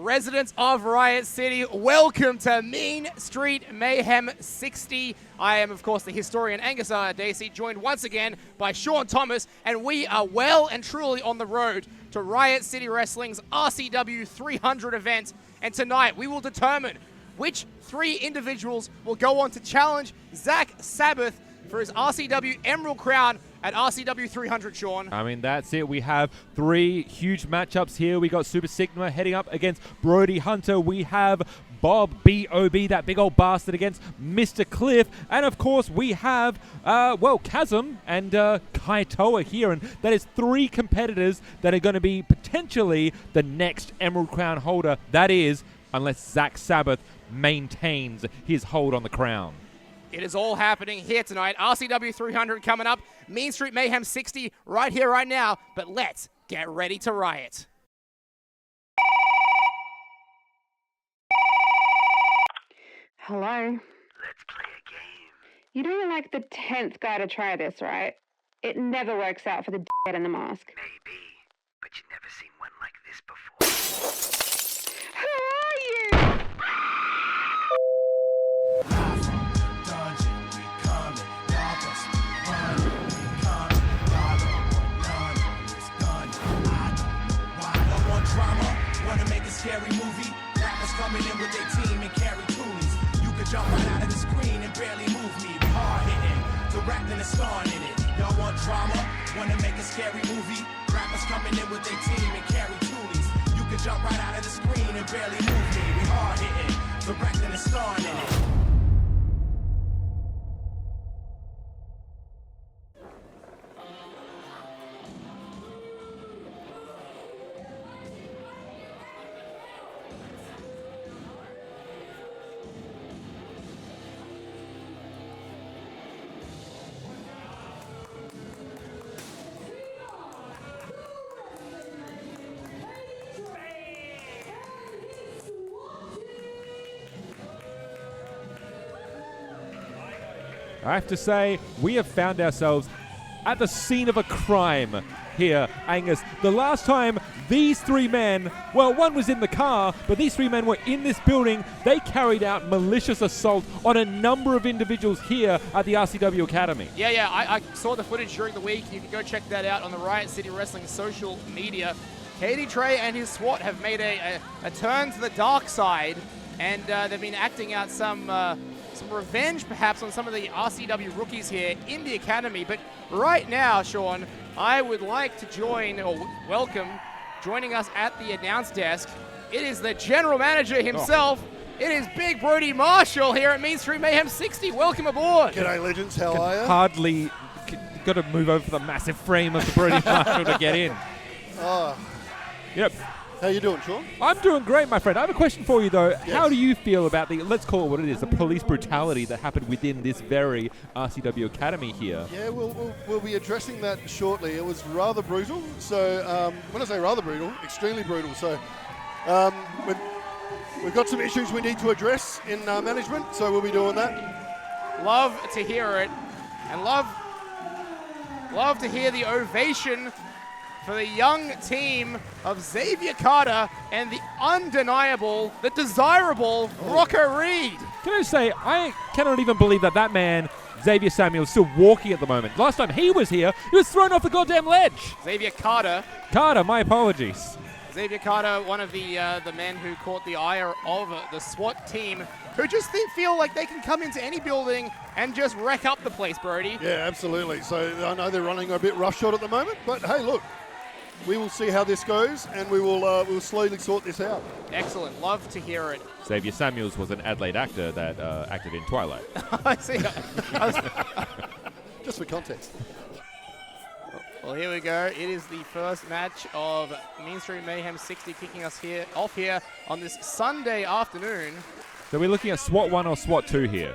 residents of Riot City, welcome to Mean Street Mayhem 60. I am, of course, the historian Angus Dacey, joined once again by Sean Thomas, and we are well and truly on the road to Riot City Wrestling's RCW 300 event. And tonight, we will determine which 3 individuals will go on to challenge Zak Sabbath for his RCW Emerald Crown at RCW 300, Sean. I mean, that's it. We have 3 huge matchups here. We got Super Sigma heading up against Brody Hunter. We have Bob, B.O.B., that big old bastard, against Mr. Cliff. And, of course, we have, Chasm and Kaitoa here. And that is 3 competitors that are going to be potentially the next Emerald Crown holder. That is, unless Zak Sabbath maintains his hold on the crown. It is all happening here tonight. RCW 300 coming up. Mean Street Mayhem 60 right here, right now. But let's get ready to riot. Hello? Let's play a game. You know you're like the 10th guy to try this, right? It never works out for the d***head in the mask. Maybe, but you've never seen one like this before. Who are you? Scary movie, rappers coming in with their team and carry toolies. You could jump right out of the screen and barely move me. We hard hitting, directing and starring in it. Y'all want drama? Wanna make a scary movie? Rappers coming in with their team and carry toolies. You could jump right out of the screen and barely move me. We hard hitting, directing and starring in it. I have to say, we have found ourselves at the scene of a crime here, Angus. The last time these 3 men, well, one was in the car, but these 3 men were in this building. They carried out malicious assault on a number of individuals here at the RCW Academy. Yeah, I saw the footage during the week. You can go check that out on the Riot City Wrestling social media. Katie Trey and his SWAT have made a turn to the dark side, and they've been acting out some revenge, perhaps, on some of the RCW rookies here in the Academy. But right now, Sean, I would like to joining us at the announce desk. It is the general manager himself. Oh. It is Big Brody Marshall here at Mean Street Mayhem 60. Welcome aboard. G'day, legends. How are you? Hardly got to move over the massive frame of the Brody Marshall to get in. Oh. Yep. How you doing, Sean? I'm doing great, my friend. I have a question for you, though. Yes. How do you feel about the, let's call it what it is, the police brutality that happened within this very RCW Academy here? Yeah, we'll be addressing that shortly. It was rather brutal. So when I say rather brutal, extremely brutal. So we've got some issues we need to address in management, so we'll be doing that. Love to hear it, and love to hear the ovation for the young team of Xavier Carter and the undeniable, the desirable Rocker Reed. Can I say, I cannot even believe that man, Xavier Samuel, is still walking at the moment. Last time he was here, he was thrown off the goddamn ledge. Xavier Carter, my apologies. Xavier Carter, one of the men who caught the ire of the SWAT team, who just feel like they can come into any building and just wreck up the place, Brody. Yeah, absolutely. So I know they're running a bit roughshod at the moment, but hey, look. We will see how this goes, and we'll slowly sort this out. Excellent. Love to hear it. Xavier Samuels was an Adelaide actor that acted in Twilight. I see. Just for context. Well, here we go. It is the first match of Mean Street Mayhem 60 kicking us off here on this Sunday afternoon. So we're looking at SWAT 1 or SWAT 2 here?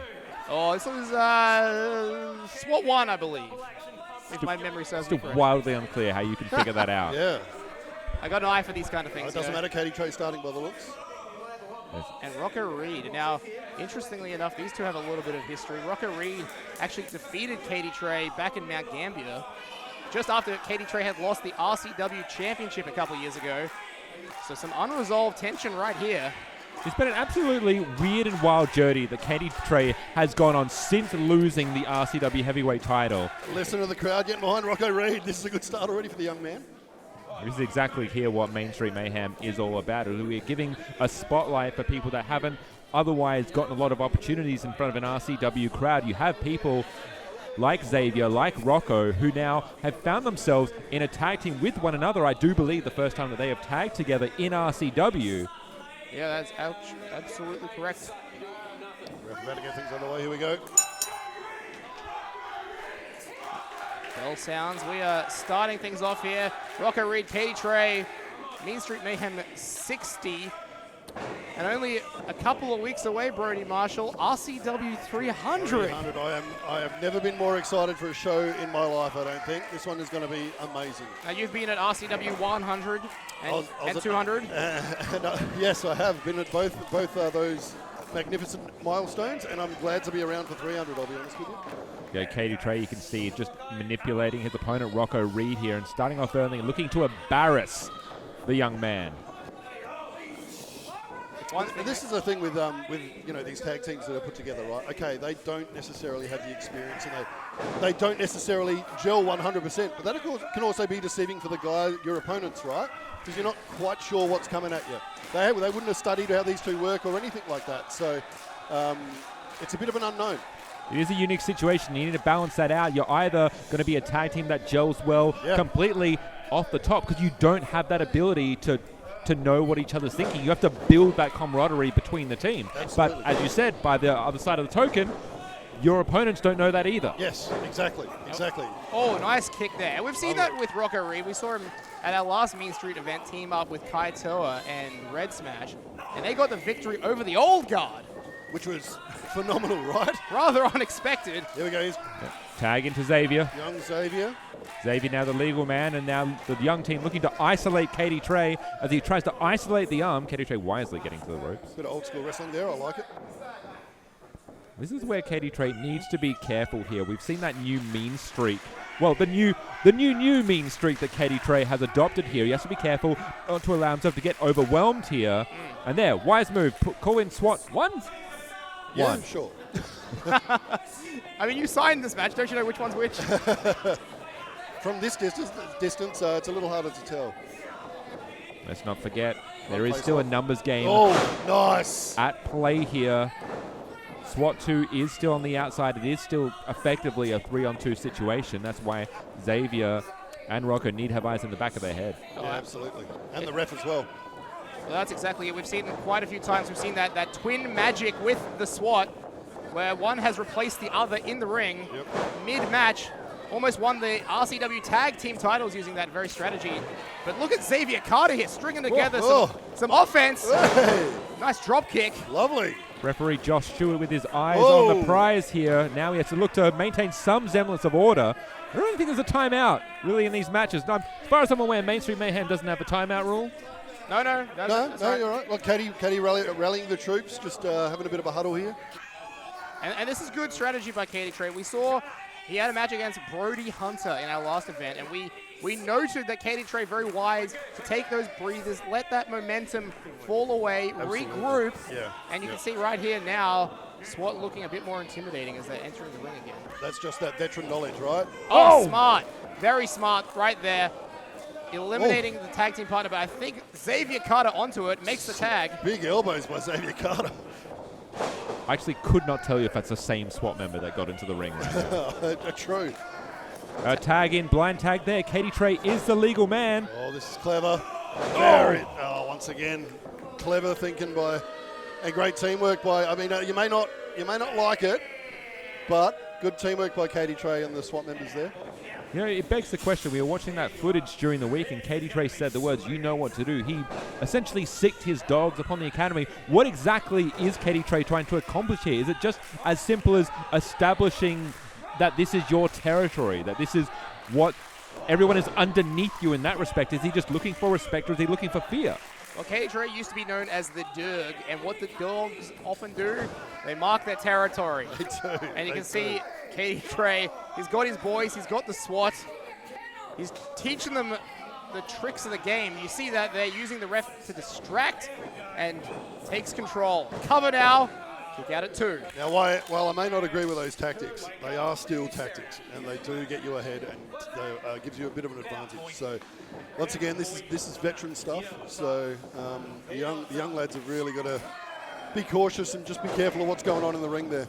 Oh, this was SWAT 1, I believe. If my memory serves me Still correct. wildly unclear how you can figure that out. Yeah. I got an eye for these kind of things. It doesn't matter. Katie Trey starting by the looks. Yes. And Rocker Reed. Now, interestingly enough, these two have a little bit of history. Rocker Reed actually defeated Katie Trey back in Mount Gambier, just after Katie Trey had lost the RCW Championship a couple of years ago. So some unresolved tension right here. It's been an absolutely weird and wild journey that Katie Trey has gone on since losing the RCW heavyweight title. Listen to the crowd getting behind Rocco Reed. This is a good start already for the young man. This is exactly here what Main Street Mayhem is all about. We're giving a spotlight for people that haven't otherwise gotten a lot of opportunities in front of an RCW crowd. You have people like Xavier, like Rocco, who now have found themselves in a tag team with one another. I do believe the first time that they have tagged together in RCW. Yeah, that's absolutely correct. We're about to get things underway. Here we go. Bell sounds. We are starting things off here. Rocco Reed, Katie Trey, Mean Street Mayhem 60. And only a couple of weeks away, Brody Marshall, RCW 300. I have never been more excited for a show in my life, I don't think. This one is going to be amazing. Now, you've been at RCW 100 and 200. Yes, I have been at both those magnificent milestones, and I'm glad to be around for 300, I'll be honest with you. Yeah, Katie Trey, you can see just manipulating his opponent, Rocco Reed, here, and starting off early and looking to embarrass the young man. This is the thing with these tag teams that are put together, right? Okay, they don't necessarily have the experience, and they don't necessarily gel 100%. But that, of course, can also be deceiving for the guy, your opponents, right? Because you're not quite sure what's coming at you. They wouldn't have studied how these two work or anything like that. So it's a bit of an unknown. It is a unique situation. You need to balance that out. You're either going to be a tag team that gels well completely off the top because you don't have that ability to know what each other's thinking. You have to build that camaraderie between the team. Absolutely. But as you said, by the other side of the token, your opponents don't know that either. Yes, exactly. Oh, nice kick there. We've seen that with Rocco Reed. We saw him at our last Mean Street event team up with Kai Toa and Red Smash, and they got the victory over the old guard. Which was phenomenal, right? Rather unexpected. Here we go. Tag into Xavier. Young Xavier. Xavier now the legal man, and now the young team looking to isolate Katie Trey as he tries to isolate the arm. Katie Trey wisely getting to the ropes. Bit of old school wrestling there. I like it. This is where Katie Trey needs to be careful here. We've seen that new mean streak. Well, the new mean streak that Katie Trey has adopted here. He has to be careful not to allow himself to get overwhelmed here. And there, wise move. Call in SWAT. One. Yeah, sure. I mean, you signed this match. Don't you know which one's which? From this distance, it's a little harder to tell. Let's not forget, there is still a numbers game. Oh, nice. At play here. SWAT 2 is still on the outside. It is still effectively a 3-on-2 situation. That's why Xavier and Rocco need to have eyes in the back of their head. Yeah, absolutely. And the ref as well. Well, that's exactly it. We've seen it quite a few times. We've seen that twin magic with the SWAT, where one has replaced the other in the ring mid-match. Almost won the RCW tag team titles using that very strategy. But look at Xavier Carter here, stringing together some offense. Hey. Nice drop kick. Lovely. Referee Josh Stewart with his eyes on the prize here. Now he has to look to maintain some semblance of order. I don't think there's a timeout really in these matches. Now, as far as I'm aware, Main Street Mayhem doesn't have a timeout rule. No, you're right. Well, Katie rallying the troops, just having a bit of a huddle here. And this is good strategy by Katie Trey. We saw he had a match against Brody Hunter in our last event, and we noted that Katie Trey very wise to take those breathers, let that momentum fall away, regroup, and you can see right here now, SWAT looking a bit more intimidating as they're entering the ring again. That's just that veteran knowledge, right? Oh, smart. Very smart right there. Eliminating the tag team partner, but I think Xavier Carter onto it, makes the tag. Big elbows by Xavier Carter. I actually could not tell you if that's the same SWAT member that got into the ring right now. True. Tag in, blind tag there. Katie Trey is the legal man. Oh, this is clever. Once again, clever thinking by, and great teamwork by, I mean, you may not like it, but good teamwork by Katie Trey and the SWAT members there. You know, it begs the question. We were watching that footage during the week, and Katie Trey said the words, "You know what to do." He essentially sicked his dogs upon the academy. What exactly is Katie Trey trying to accomplish here? Is it just as simple as establishing that this is your territory, that this is what everyone is underneath you in that respect? Is he just looking for respect, or is he looking for fear? Well, Katie Trey used to be known as the Derg, and what the dogs often do, they mark their territory. They do. And you can see Katie Trey, he's got his boys, he's got the SWAT. He's teaching them the tricks of the game. You see that they're using the ref to distract and takes control. Cover now. Kick out at 2. Now, while I may not agree with those tactics, they are still tactics, and they do get you ahead and they gives you a bit of an advantage. So, once again, this is veteran stuff. So, the young lads have really got to be cautious and just be careful of what's going on in the ring there.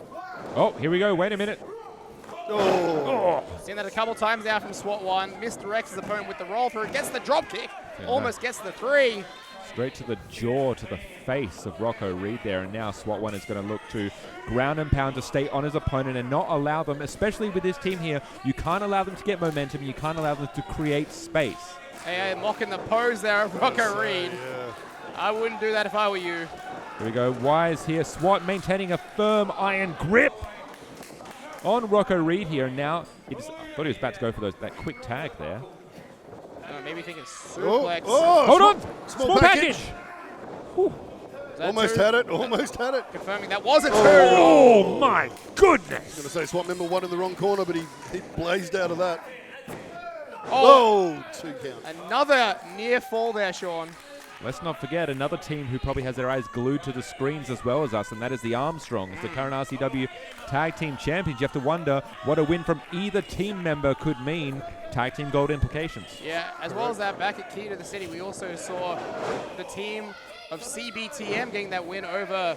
Oh, here we go. Wait a minute. Oh. Seen that a couple times now from SWAT 1. Misdirects his opponent with the roll through. Gets the drop kick. Yeah, Almost gets the 3. Straight to the jaw, to the face of Rocco Reed there. And now SWAT 1 is going to look to ground and pound to stay on his opponent and not allow them, especially with this team here, you can't allow them to get momentum. You can't allow them to create space. Hey, mocking the pose there of Rocco Reed. Yeah. I wouldn't do that if I were you. Here we go. Wise here. SWAT maintaining a firm iron grip on Rocco Reed here. And now, I thought he was about to go for that quick tag there. Maybe thinking suplex. Hold on! Small package! Almost had it. Confirming that was a 2. Oh my I was goodness! going to say SWAT member 1 in the wrong corner, but he blazed out of that. Oh, 2 count. another near fall there, Sean. Let's not forget another team who probably has their eyes glued to the screens as well as us, and that is the Armstrongs, the current RCW Tag Team Champions. You have to wonder what a win from either team member could mean. Tag Team Gold implications. Yeah, as well as that, back at Key to the City, we also saw the team of CBTM getting that win over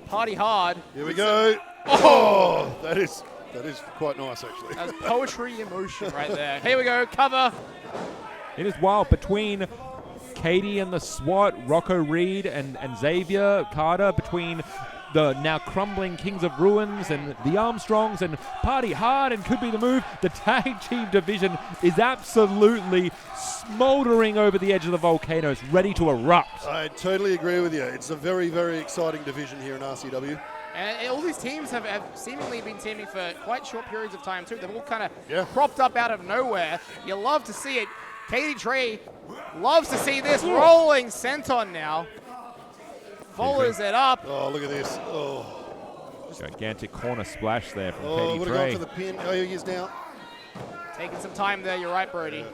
Party Hard. Here we go. Oh, that is quite nice, actually. That's poetry in motion right there. Here we go, cover. It is wild between Katie and the SWAT, Rocco Reed and Xavier Carter, between the now crumbling Kings of Ruins and the Armstrongs and Party Hard and could be the move. The tag team division is absolutely smoldering over the edge of the volcano. It's ready to erupt. I totally agree with you. It's a very, very exciting division here in RCW. And all these teams have seemingly been teaming for quite short periods of time too. They've all kind of cropped up out of nowhere. You love to see it. Katie Trey loves to see this rolling senton now. Follows it up. Oh, look at this. Oh. Gigantic corner splash there from Oh, Katie would have Trey. gone for the pin. Oh, he is now. Taking some time there, you're right, Brody.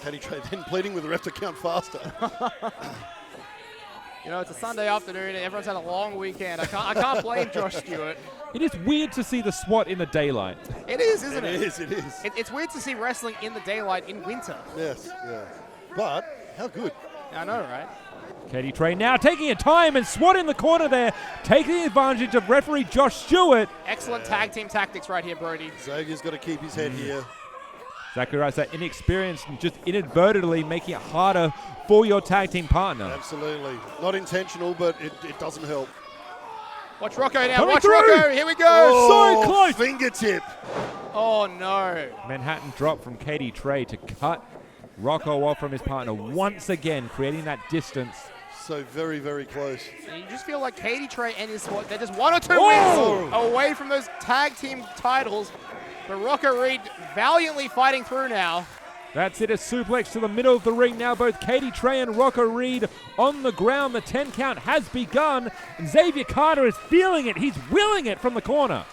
Katie Trey then pleading with the ref to count faster. You know, it's a Sunday afternoon and everyone's had a long weekend. I can't blame Josh Stewart. It is weird to see the SWAT in the daylight. It is, isn't it? It is. It's weird to see wrestling in the daylight in winter. Yes, yeah. But how good. I know, right? Katie Trey now taking her time and SWAT in the corner there, taking advantage of referee Josh Stewart. Excellent tag team tactics right here, Brody. Xavier's got to keep his head here. Exactly right. So inexperience and just inadvertently making it harder for your tag team partner. Absolutely. Not intentional, but it doesn't help. Watch Rocco now. Coming Watch through. Rocco. Here we go. Oh, so close. Fingertip. Oh, no. Manhattan drop from Katie Trey to cut Rocco off from his partner once again, creating that distance. So very, very close. And you just feel like Katie Trey and his SWAT, they're just 1 or 2 Oh. wins away from those tag team titles. But Rocco Reed valiantly fighting through now. That's it, a suplex to the middle of the ring now. Both Katie Trey and Rocco Reed on the ground. The 10 count has begun. And Xavier Carter is feeling it. He's willing it from the corner.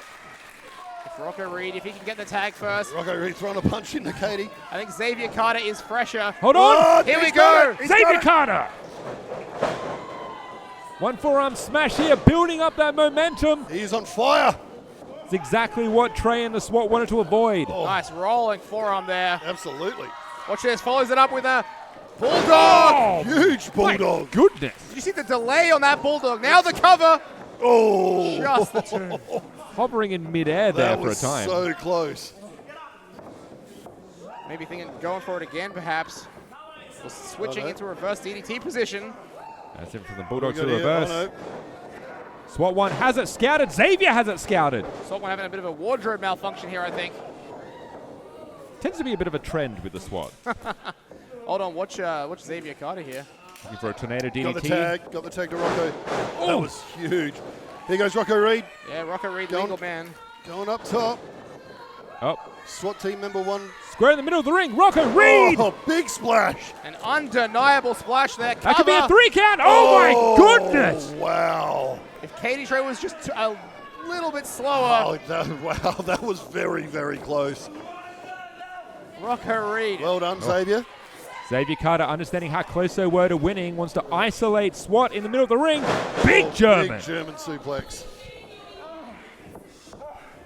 If Rocco Reed, if he can get the tag first. Rocco Reed throwing a punch into Katie. I think Xavier Carter is fresher. Hold on. Oh, Here we he's go. got it. Xavier Carter. One forearm smash here, building up that momentum. He's on fire. It's exactly what Trey and the SWAT wanted to avoid. Oh. Nice rolling forearm there. Absolutely. Watch this. Follows it up with a bulldog. Oh, Huge bulldog. goodness. Did you see the delay on that bulldog? Now the cover. Oh. Just the two. Hovering in midair there That for a was time. so close. Maybe thinking going for it again, perhaps. Switching no. into reverse DDT position. That's it from the Bulldog to We got here. reverse. Oh, no. SWAT 1 has it scouted. Xavier has it scouted. SWAT 1 having a bit of a wardrobe malfunction here, I think. Tends to be a bit of a trend with the SWAT. Hold on, watch Xavier Carter here. Looking for a tornado DDT. Got the tag to Rocco. That was huge. Here goes Rocco Reed. Yeah, Rocco Reed, Going- legal man. Going up top. Oh, SWAT team member 1. square in the middle of the ring. Rocco Reed. Oh, big splash. An undeniable splash there. That could be a Cover. 3 count. Oh my goodness. Wow. If Katie Trey was just a little bit Oh, slower. wow, that was very, very close. Rocco Reed. Well done, Xavier. Xavier Carter, understanding how close they were to winning, wants to isolate SWAT in the middle of the ring. Big German. Big German suplex.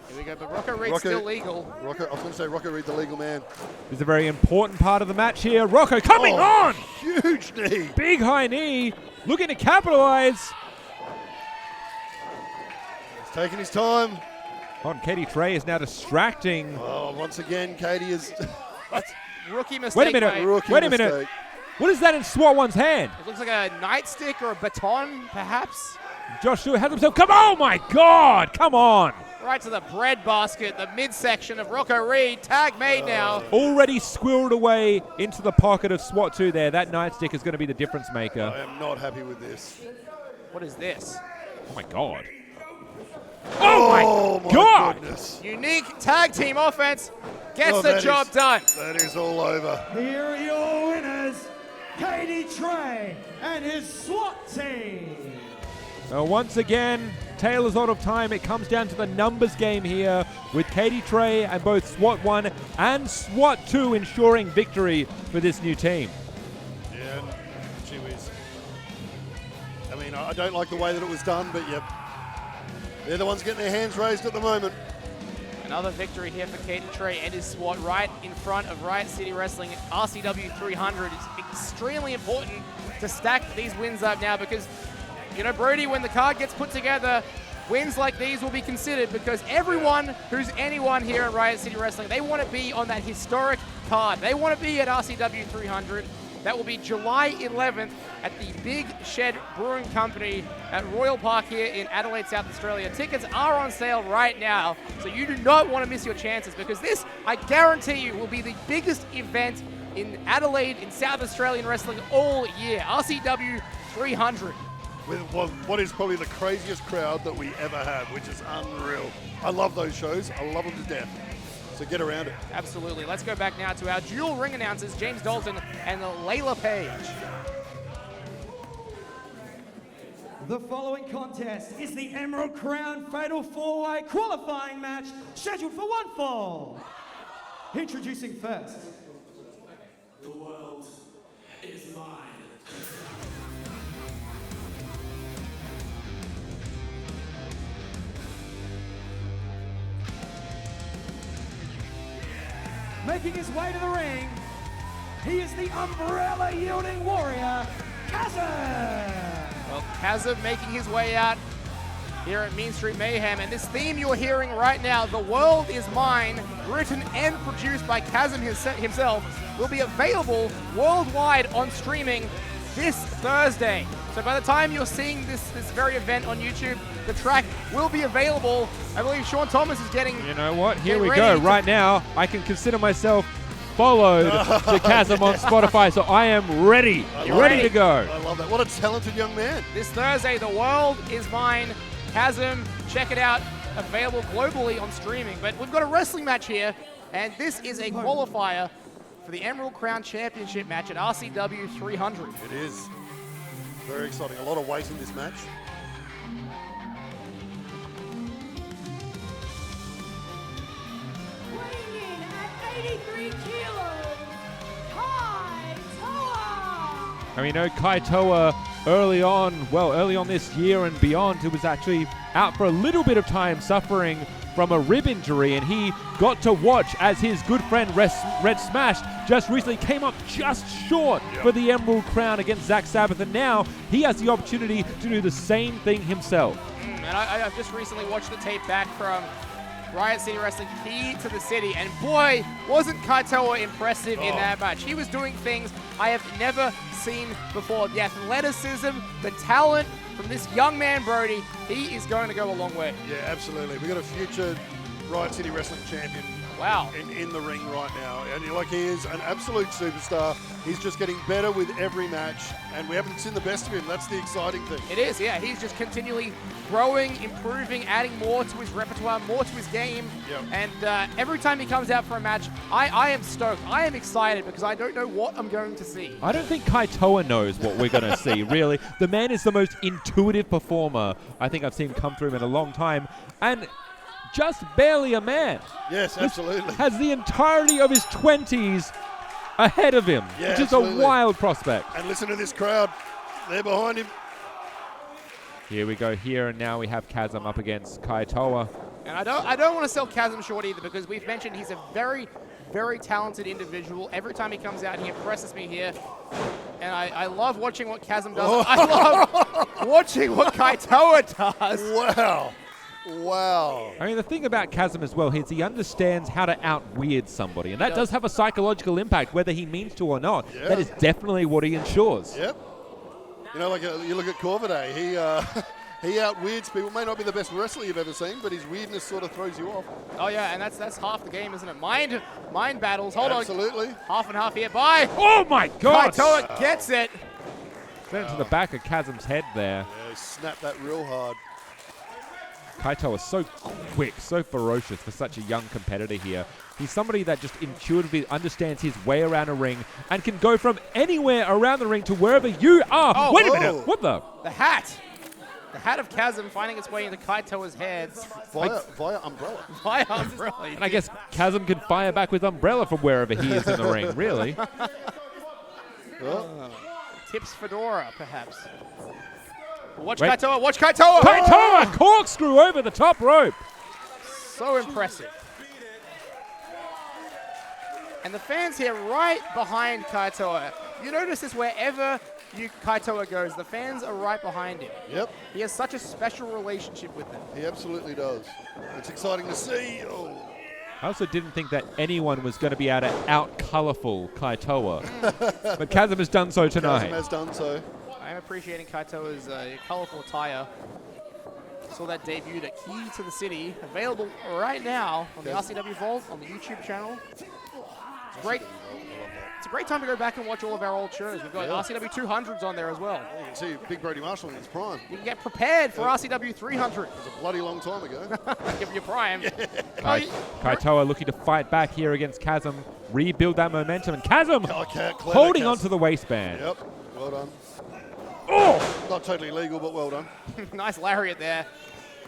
Here we go, but Rocco Reed's still legal. I was going to say Rocco Reed, the legal man. This is a very important part of the match here. Rocco coming on. Huge knee. Big high knee. Looking to capitalize. He's taking his time. Katie Trey is now distracting. Oh, once again, Katie is... That's rookie mistake. Wait a minute. Rookie Wait a mistake. minute. What is that in SWAT 1's hand? It looks like a nightstick or a baton, perhaps. Josh Stewart has himself. Oh my God. Come on. Right to the bread basket, the midsection of Rocco Reed. Tag made now. Already squirreled away into the pocket of SWAT 2 there. That nightstick is going to be the difference maker. I am not happy with this. What is this? Oh my God. Oh my God. Goodness. Unique tag team offense gets Oh, the that job is- done. That is all over. Here are your winners, Katie Trey and his SWAT team. Once again, Taylor's out of time. It comes down to the numbers game here with Katie Trey and both SWAT 1 and SWAT 2 ensuring victory for this new team. Yeah, gee whiz. I mean, I don't like the way that it was done, but yep. They're the ones getting their hands raised at the moment. Another victory here for Katie Trey and his SWAT right in front of Riot City Wrestling. RCW 300 is extremely important to stack these wins up now because, you know, Brody, when the card gets put together, wins like these will be considered because everyone who's anyone here at Riot City Wrestling, they want to be on that historic card. They want to be at RCW 300. That will be July 11th at the Big Shed Brewing Company at Royal Park here in Adelaide, South Australia. Tickets are on sale right now, so you do not want to miss your chances because this, I guarantee you, will be the biggest event in Adelaide in South Australian wrestling all year. RCW 300. With what is probably the craziest crowd that we ever have, which is unreal. I love those shows. I love them to death. So get around it. Absolutely. Let's go back now to our dual ring announcers, James Dalton and Layla Page. The following contest is the Emerald Crown Fatal 4-Way qualifying match scheduled for one fall. Introducing first. The world is mine. Making his way to the ring, he is the umbrella-yielding warrior, Chasm. Well, Chasm making his way out here at Mean Street Mayhem. And this theme you're hearing right now, The World Is Mine, written and produced by Chasm himself, will be available worldwide on streaming this Thursday. So by the time you're seeing this very event on YouTube, the track will be available. I believe Sean Thomas is getting... You know what? Here Get we ready go. to- Right now, I can consider myself followed to Chasm on Spotify, so I am ready. Ready to go. I love that. What a talented young man. This Thursday, The World Is Mine. Chasm, check it out. Available globally on streaming. But we've got a wrestling match here, and this is a qualifier for the Emerald Crown Championship match at RCW 300. It is. Very exciting. A lot of weight in this match. Weighing in at 83 kilos, Kai Toa. And we know Kai Toa early on this year and beyond, who was actually out for a little bit of time suffering from a rib injury, and he got to watch as his good friend Red Smash just recently came up just short for the Emerald Crown against Zak Sabbath, and now he has the opportunity to do the same thing himself. And I've just recently watched the tape back from Riot City Wrestling Key to the City, and boy, wasn't Kaitoa impressive in that match. He was doing things I have never seen before. The athleticism, the talent from this young man, Brody, he is going to go a long way. Yeah, absolutely. We've got a future Riot City Wrestling champion Wow. in the ring right now. And he is an absolute superstar. He's just getting better with every match, and we haven't seen the best of him. That's the exciting thing. It is, yeah. He's just continually growing, improving, adding more to his repertoire, more to his game. Yep. And every time he comes out for a match, I am stoked. I am excited because I don't know what I'm going to see. I don't think Kai Toa knows what we're going to see, really. The man is the most intuitive performer I think I've seen come through him in a long time. And just barely a man. Yes, absolutely. Has the entirety of his 20s ahead of him, Yeah, which absolutely. is a wild prospect. And listen to this crowd. They're behind him. Here we go here, and now we have Chasm up against Kaitoa. And I don't want to sell Chasm short either, because we've mentioned he's a very, very talented individual. Every time he comes out, he impresses me here. And I love watching what Chasm does. I love watching what Kaitoa does. Wow. Wow. I mean, the thing about Chasm as well is he understands how to out-weird somebody, and that does have a psychological impact, whether he means to or not. Yeah. That is definitely what he ensures. Yep. You know, like you look at Corvidae, he out-weirds people. May not be the best wrestler you've ever seen, but his weirdness sort of throws you off. Oh yeah, and that's half the game, isn't it? Mind battles. Hold Absolutely. on. Half and half here. Bye. Oh my God! Kaitoa gets it. Sent to the back of Chasm's head there. Yeah, he snapped that real hard. Kaitoa is so quick, so ferocious for such a young competitor here. He's somebody that just intuitively understands his way around a ring and can go from anywhere around the ring to wherever you are. Oh, wait a minute. What the? The hat. The hat of Chasm finding its way into Kaitoa's head. Via umbrella. Via umbrella. And I guess Chasm can fire back with Umbrella from wherever he is in the ring, really. Tips Fedora, perhaps. Watch Wait. Kaitoa. Watch Kaitoa. Kaitoa corkscrew over the top rope. So impressive. And the fans here right behind Kaitoa. You notice this wherever Kaitoa goes, the fans are right behind him. Yep, He has such a special relationship with them. he absolutely does. It's exciting to see. Oh. I also didn't think that anyone was going to be able to out-colorful Kaitoa. But Chasm has done so tonight. Chasm has done so. I'm appreciating Kaitoa's colorful attire. Saw that debuted at Key to the City, available right now on the RCW Vault on the YouTube channel. It's great. It's a great time to go back and watch all of our old shows. We've got RCW 200s on there as well. You can see Big Brady Marshall in his prime. You can get prepared for RCW 300. It was a bloody long time ago. Give you prime. Kaitoa looking to fight back here against Chasm, rebuild that momentum, and Chasm holding onto the waistband. Yep, well done. Oh! Not totally legal, but well done. Nice lariat there,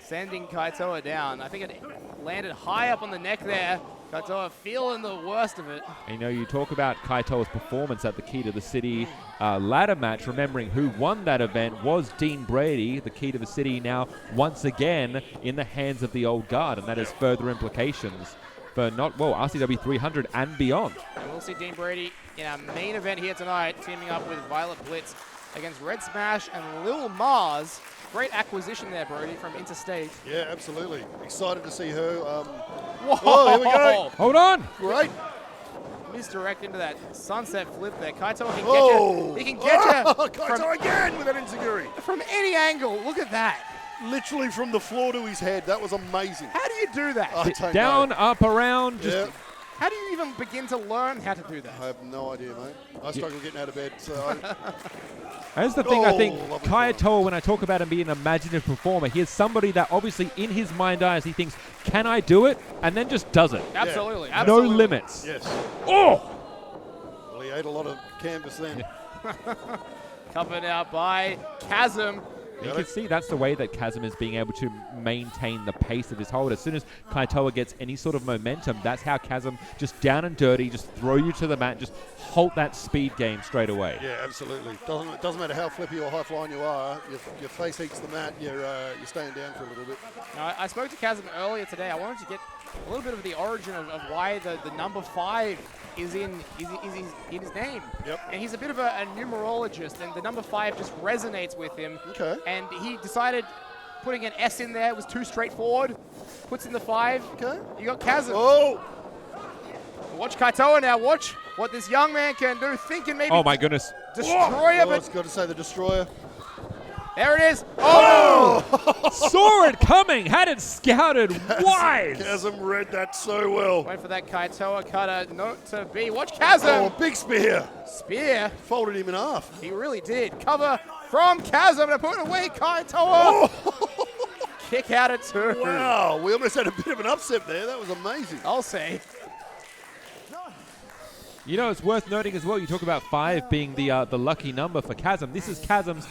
sending Kaitoa down. I think it landed high up on the neck there. Kaitoa feeling the worst of it. And, you know, you talk about Kaitoa's performance at the Key to the City ladder match, remembering who won that event was Dean Brady. The Key to the City now once again in the hands of the old guard, and that has further implications for RCW 300 and beyond. And we'll see Dean Brady in our main event here tonight, teaming up with Violet Blitz against Red Smash and Lil Marz. Great acquisition there, Brody, from Interstate. Yeah, absolutely. Excited to see her. Whoa! Oh, here we go. Hold on! Great. Misdirect into that sunset flip there. Kaitoa can Oh! get you. He can get you Kaitoa again with that enziguri. from any angle. Look at that. Literally from the floor to his head. That was amazing. How do you do that? I don't Down, know. up, around, just Yeah. How do you even begin to learn how to do that? I have no idea, mate. I struggle getting out of bed, so That's the thing, I think, lovely Kaitoa, when I talk about him being an imaginative performer, he is somebody that obviously in his mind eyes, he thinks, can I do it? And then just does it. Absolutely. No Absolutely. limits. yes. Oh! Well, he ate a lot of canvas then. Covered out by Chasm. You can see that's the way that Chasm is being able to maintain the pace of his hold. As soon as Kaitoa gets any sort of momentum, that's how Chasm, just down and dirty, just throw you to the mat, just halt that speed game straight away. Yeah, absolutely. Doesn't matter how flippy or high flying you are. Your face heats the mat. You're staying down for a little bit. Now, I spoke to Chasm earlier today. I wanted to get a little bit of the origin of why the number 5 is in his name. Yep. And he's a bit of a numerologist, and the number 5 just resonates with him. Okay. And he decided putting an S in there was too straightforward. Puts in the 5. Okay. You got Chasm. Oh! Watch Kaitoa now. Watch what this young man can do. Thinking maybe Oh my goodness. Destroyer, Oh, but it's got to say the Destroyer. there it is. Oh! Saw it coming, had it scouted wise. Chasm read that so well. Wait for that Kaitoa cutter. Note to be. Watch Chasm. Oh, big spear. Spear. Folded him in half. He really did. Cover from Chasm to put away Kaitoa. Kick out at 2. Wow, we almost had a bit of an upset there. That was amazing. I'll say. You know, it's worth noting as well, you talk about 5 being the lucky number for Chasm. This is Chasm's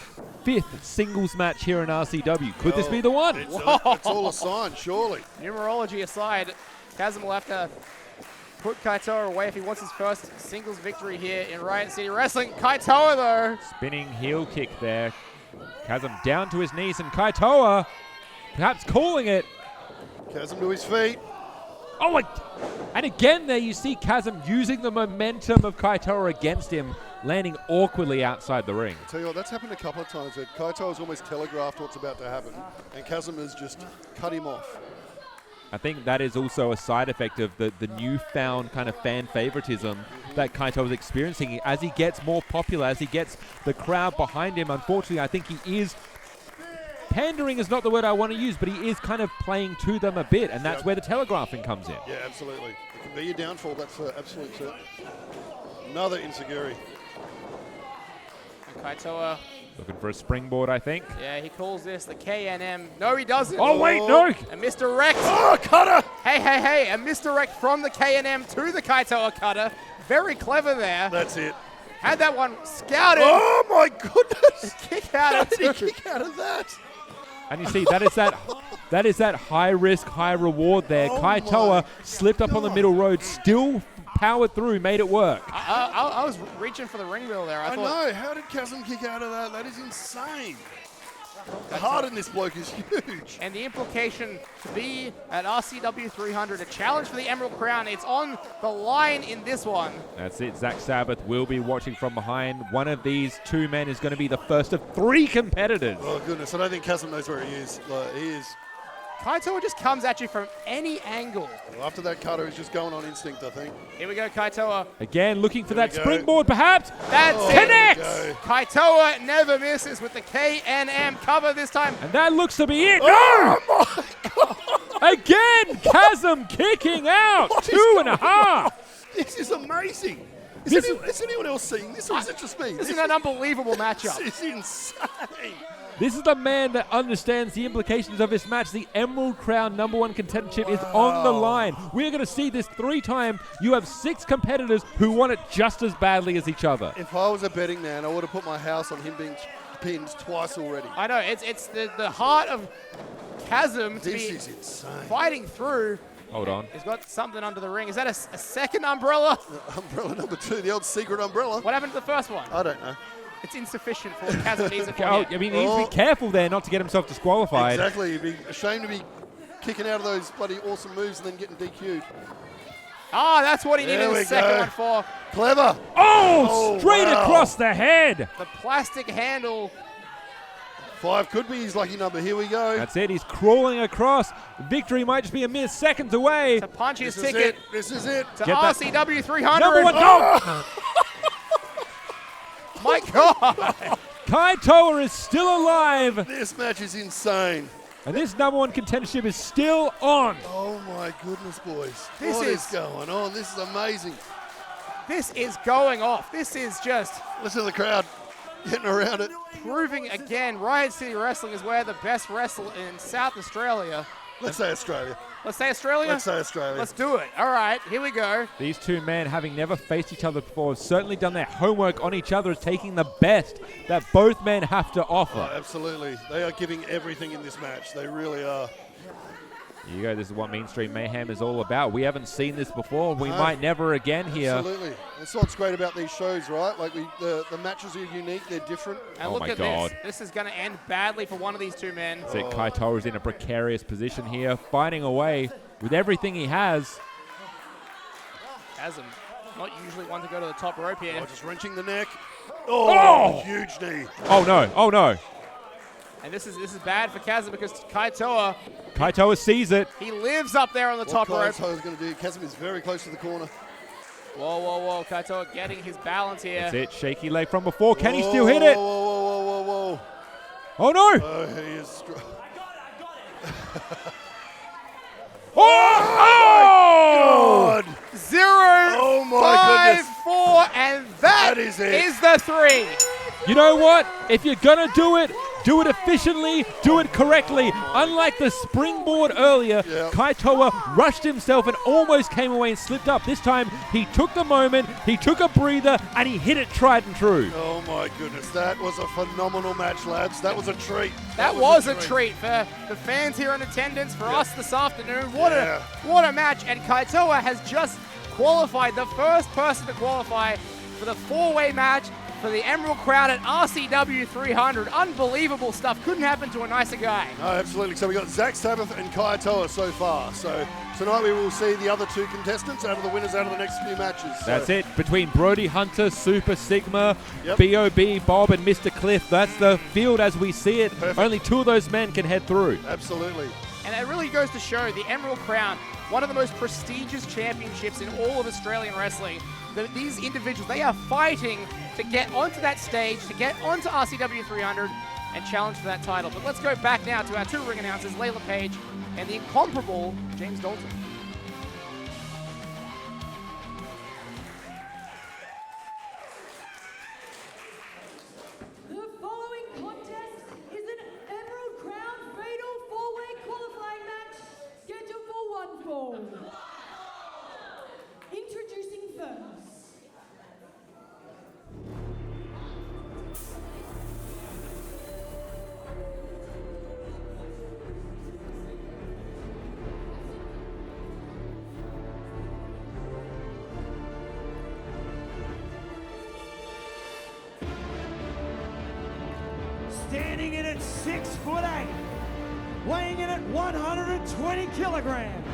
5th singles match here in RCW. Could this be the one? It's all a sign, surely. Numerology aside, Chasm will have to put Kaitoa away if he wants his first singles victory here in Riot City Wrestling. Kaitoa, though. Spinning heel kick there. Chasm down to his knees, and Kaitoa perhaps calling it. Chasm to his feet. Oh, and again there you see Chasm using the momentum of Kaitoa against him, landing awkwardly outside the ring. I'll tell you what, that's happened a couple of times. That Kaitoa's almost telegraphed what's about to happen, and Chasm has just cut him off. I think that is also a side effect of the newfound kind of fan favoritism that Kaitoa is experiencing. As he gets more popular, as he gets the crowd behind him, unfortunately, I think he is, pandering is not the word I want to use, but he is kind of playing to them a bit, and that's where the telegraphing comes in. Yeah, absolutely. It can be your downfall, that's for absolute certain. Another insecurity. And Kaitoa, Looking for a springboard, I think. yeah, he calls this the KNM. No, he doesn't. Oh, wait, no! A misdirect. Oh, cutter! Hey, a misdirect from the KNM to the Kaitoa cutter. Very clever there. That's it. Had that one scouted. Oh, my goodness! Kick out How of did he kick out of that? And you see, that is that high risk, high reward there. Oh Kaitoa my slipped up on the middle road, still powered through, made it work. I was reaching for the ring wheel there. I thought, know. How did Chasm kick out of that? That is insane. The heart in this bloke is huge. and the implication to be at RCW 300, a challenge for the Emerald Crown. It's on the line in this one. That's it. Zak Sabbath will be watching from behind. One of these two men is going to be the first of 3 competitors. Oh, goodness. I don't think Chasm knows where he is. Like, he is. Kaitoa just comes at you from any angle. Well, after that cutter, he's just going on instinct, I think. Here we go, Kaitoa. Again, looking for There that we go. springboard, perhaps. That's Oh, it. there we Connects! go. Kaitoa never misses with the KNM cover this time. And that looks to be it. Oh, my God! Again, Chasm kicking out. What is 2.5. This is amazing. This Is anyone else seeing this, or is it just me? This is an unbelievable matchup. This is insane. This is the man that understands the implications of this match. The Emerald Crown #1 contendership is on the line. We're going to see this 3 times. You have 6 competitors who want it just as badly as each other. If I was a betting man, I would have put my house on him being pinned twice already. I know, it's the heart of Chasm to This be is insane. fighting through. Hold on. He's got something under the ring. Is that a second umbrella? Umbrella number 2, the old secret umbrella. What happened to the first one? I don't know. It's insufficient for what Chasm needs it for. Oh, here. I mean, he needs to be careful there not to get himself disqualified. Exactly. You'd be ashamed to be kicking out of those bloody awesome moves and then getting DQ'd. Ah, that's what he There needed we the second go. one for. Clever. Oh, straight wow. across the head. The plastic handle. 5 could be his lucky number. Here we go. That's it. He's crawling across. Victory might just be a mere seconds away. To punch his This is ticket it. This is it. to Get that- RCW 300. #1 goal. My God. Kaitoa is still alive, This match is insane. and this #1 contendership is still on. Oh my goodness, boys. This What is- is going on? This is amazing. This is going off. This is just Listen to the crowd getting around it. proving again Riot City Wrestling is where the best wrestle in South Australia. Let's say Australia. Let's say Australia? Let's say Australia. Let's do it. All right, here we go. These two men, having never faced each other before, have certainly done their homework on each other, as taking the best that both men have to offer. Oh, absolutely. They are giving everything in this match. They really are. Here you go. This is what Mainstream Mayhem is all about. We haven't seen this before. We No. might never again here. Absolutely. That's what's great about these shows, right? Like the matches are unique. They're different. And Oh look my at God. this. This is going to end badly for one of these two men. So Kaitoa is in a precarious position here, fighting away with everything he has. Chasm, not usually one to go to the top rope here. Oh, just wrenching the neck. Oh! Oh, huge knee. Oh no, oh no. And this is bad for Chasm because Kaitoa, Kaitoa sees it. he lives up there on the top rope. What Kaitoa's going to do? Chasm is very close to the corner. Whoa. Kaitoa getting his balance here. That's it. Shaky leg from before. Can he still hit it? Whoa. Oh no! Oh, he is. Oh! God. 0, Oh, my 5, goodness. 4, and that That is it. is the 3. You know what? If you're gonna do Do it efficiently, do it correctly. Unlike the springboard earlier, Kaitoa rushed himself and almost came away and slipped up. This time, he took the moment, he took a breather, and he hit it tried and true. Oh my goodness, that was a phenomenal match, lads. That was a treat. That was a treat for the fans here in attendance, for us this afternoon. What a match. And Kaitoa has just qualified, the first person to qualify for the four-way match for the Emerald Crown at RCW 300. Unbelievable stuff. Couldn't happen to a nicer guy. Oh, absolutely. So we got Zak Sabbath and Kaitoa so far. So tonight we will see the other two contestants out of the winners out of the next few matches. That's it. Between Brody Hunter, Super Sigma, B.O.B., Bob, and Mr. Cliff, that's the field as we see it. Perfect. Only two of those men can head through. Absolutely. And it really goes to show the Emerald Crown, one of the most prestigious championships in all of Australian wrestling. These individuals, they are fighting to get onto that stage, to get onto RCW 300 and challenge for that title. But let's go back now to our two ring announcers, Layla Page and the incomparable James Dalton. The following contest is an Emerald Crown Fatal 4-Way qualifying match scheduled for one fall. Introducing first. Standing in at 6'8", weighing in at 120 kilograms.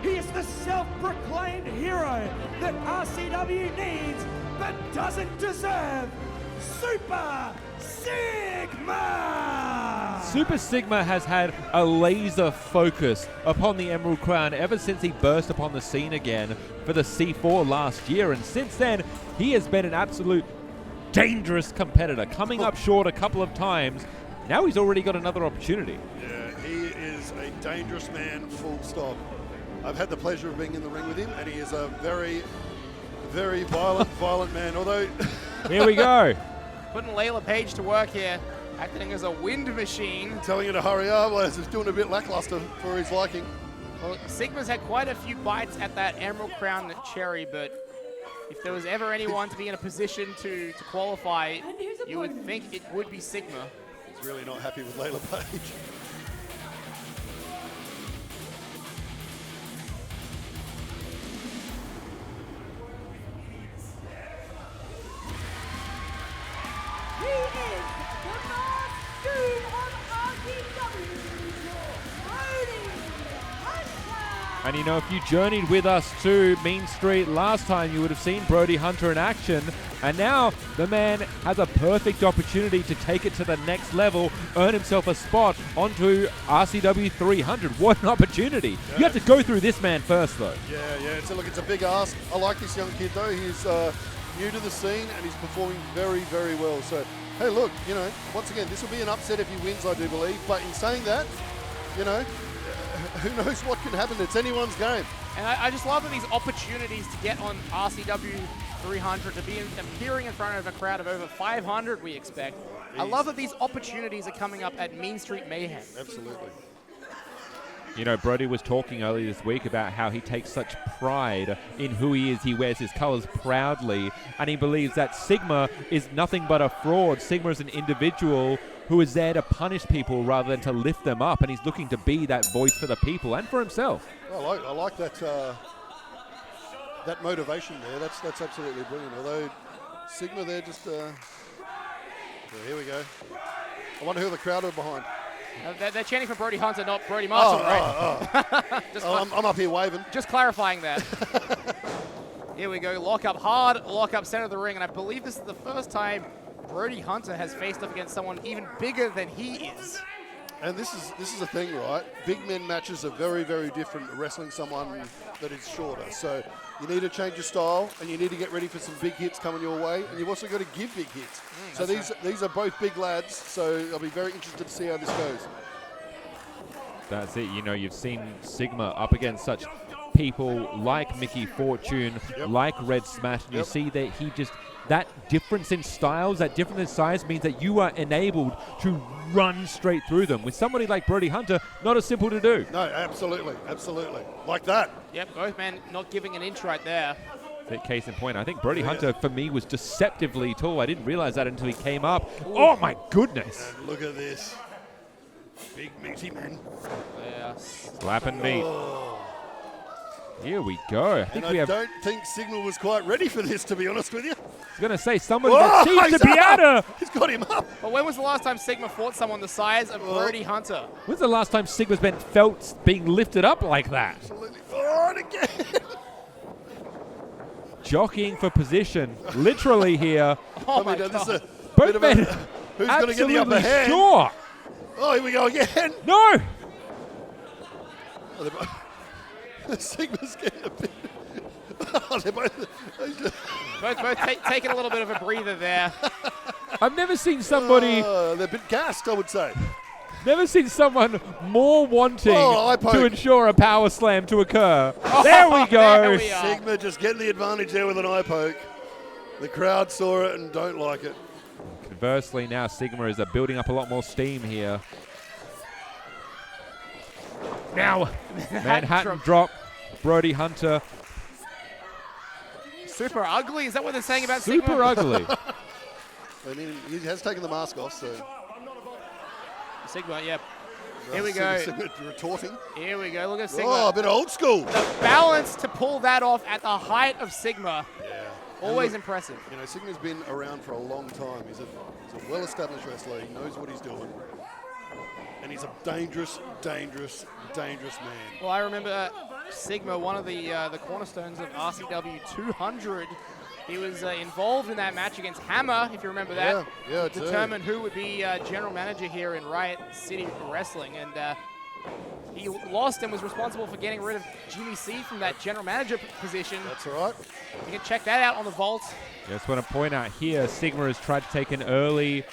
He is the self-proclaimed hero that RCW needs but doesn't deserve. Super Sigma! Super Sigma has had a laser focus upon the Emerald Crown ever since he burst upon the scene again for the C4 last year, and since then he has been an absolute dangerous competitor, coming up short a couple of times. Now he's already got another opportunity. Yeah, he is a dangerous man, full stop. I've had the pleasure of being in the ring with him, and he is a very, very violent man, although... Here we go. Putting Layla Page to work here, acting as a wind machine. Telling you to hurry up, as he's doing a bit lackluster for his liking. Well, Sigma's had quite a few bites at that Emerald Crown cherry, but if there was ever anyone to be in a position to qualify, you would think it would be Sigma. He's really not happy with Layla Page. He is the Marz Dude of RCW, Brady Hunter. And you know, if you journeyed with us to Mean Street last time, you would have seen Brody Hunter in action. And now the man has a perfect opportunity to take it to the next level, earn himself a spot onto RCW 300. What an opportunity. Yeah. You have to go through this man first, though. Yeah. So look, it's a big ask. I like this young kid, though. He's new to the scene, and he's performing very, very well. So, hey, look, you know, once again, this will be an upset if he wins, I do believe. But in saying that, you know, who knows what can happen? It's anyone's game. And I just love that these opportunities to get on RCW 300, to be appearing in front of a crowd of over 500, we expect. I love that these opportunities are coming up at Mean Street Mayhem. Absolutely. You know, Brody was talking earlier this week about how he takes such pride in who he is. He wears his colors proudly, and he believes that Sigma is nothing but a fraud. Sigma is an individual who is there to punish people rather than to lift them up, and he's looking to be that voice for the people and for himself. I like that that motivation there. That's absolutely brilliant. Although Sigma, they're just... yeah, here we go. I wonder who the crowd are behind. They're chanting for Brody Hunter, not Brody Marshall, right? I'm up here waving. Just clarifying that. Here we go. Lock up hard, lock up center of the ring, and I believe this is the first time Brody Hunter has faced up against someone even bigger than he is. And this is a thing, right? Big men matches are very, very different to wrestling someone that is shorter. So you need to change your style, and you need to get ready for some big hits coming your way, and you've also got to give big hits. So these are both big lads, so I'll be very interested to see how this goes. That's it. You know, you've seen Sigma up against such people like Mickey Fortune, like Red Smash, and you see that that difference in styles, that difference in size means that you are enabled to run straight through them. With somebody like Brody Hunter, not as simple to do. No, absolutely, absolutely. Like that. Yep, both men not giving an inch right there. Case in point, I think Brody Hunter, for me, was deceptively tall. I didn't realize that until he came up. Ooh. Oh, my goodness. And look at this. Big meaty man. Yeah. Slap and meat. Oh. Here we go. I don't think Sigma was quite ready for this, to be honest with you. I was going to say, somebody that seems to be out of... He's got him up. But when was the last time Sigma fought someone the size of Brody Hunter? When's the last time Sigma's been felt being lifted up like that? Absolutely. Oh, and again. Jockeying for position, literally here. Oh, my God. Both men who's going to get the upper hand? Sure. Oh, here we go again. No. Oh, Sigma's getting a bit. Oh, they're both taking a little bit of a breather there. I've never seen somebody. They're a bit gassed, I would say. Never seen someone more wanting to ensure a power slam to occur. Oh, there we go. There we Sigma just getting the advantage there with an eye poke. The crowd saw it and don't like it. Conversely, now Sigma is building up a lot more steam here. Now, Manhattan drop. Brody Hunter. Super ugly? Is that what they're saying about Sigma? Super ugly. I mean, he has taken the mask off, so. Sigma, yep. Here we go. Sigma retorting. Here we go. Look at Sigma. Oh, a bit old school. The balance to pull that off at the height of Sigma. Yeah. Always impressive. You know, Sigma's been around for a long time. He's a well-established wrestler. He knows what he's doing. And he's a dangerous, dangerous, dangerous man. Well, I remember Sigma, one of the cornerstones of RCW 200. He was involved in that match against Hammer, if you remember that. Yeah, determine who would be general manager here in Riot City Wrestling. And he lost and was responsible for getting rid of Jimmy C from that general manager position. That's all right. You can check that out on the Vault. Just want to point out here, Sigma has tried to take an early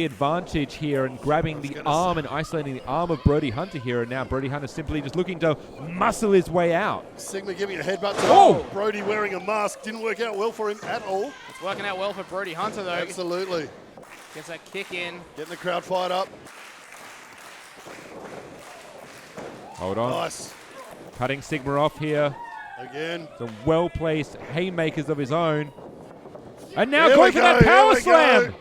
advantage here and grabbing the arm and isolating the arm of Brody Hunter here. And now Brody Hunter simply just looking to muscle his way out. Sigma giving a headbutt to Brody wearing a mask. Didn't work out well for him at all. It's working out well for Brody Hunter, though. Absolutely. Gets that kick in. Getting the crowd fired up. Hold on. Nice. Cutting Sigma off here. Again. Some well-placed haymakers of his own. And now going for that power slam.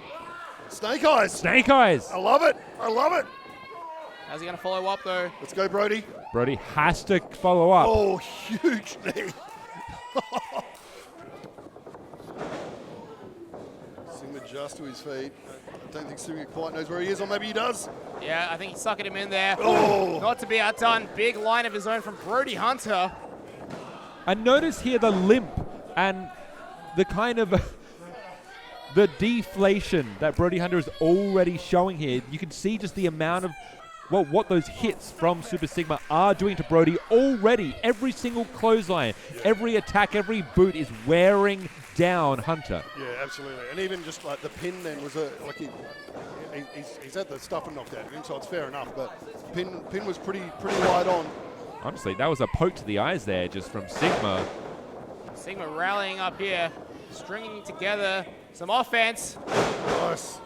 Snake eyes. Snake eyes. I love it. I love it. How's he going to follow up, though? Let's go, Brody. Brody has to follow up. Oh, huge knee. Sigma just to his feet. I don't think Sigma quite knows where he is, or maybe he does. Yeah, I think he suckered him in there. Oh. Not to be outdone. Big line of his own from Brody Hunter. And notice here the limp and the kind of the deflation that Brody Hunter is already showing here. You can see just the amount of what those hits from Super Sigma are doing to Brody already. Every single clothesline, every attack, every boot is wearing down Hunter. Yeah, absolutely. And even just like the pin then was he's had the stuff knocked out of him, so it's fair enough. But pin was pretty wide on. Honestly, that was a poke to the eyes there just from Sigma. Sigma rallying up here, stringing together some offense. Nice.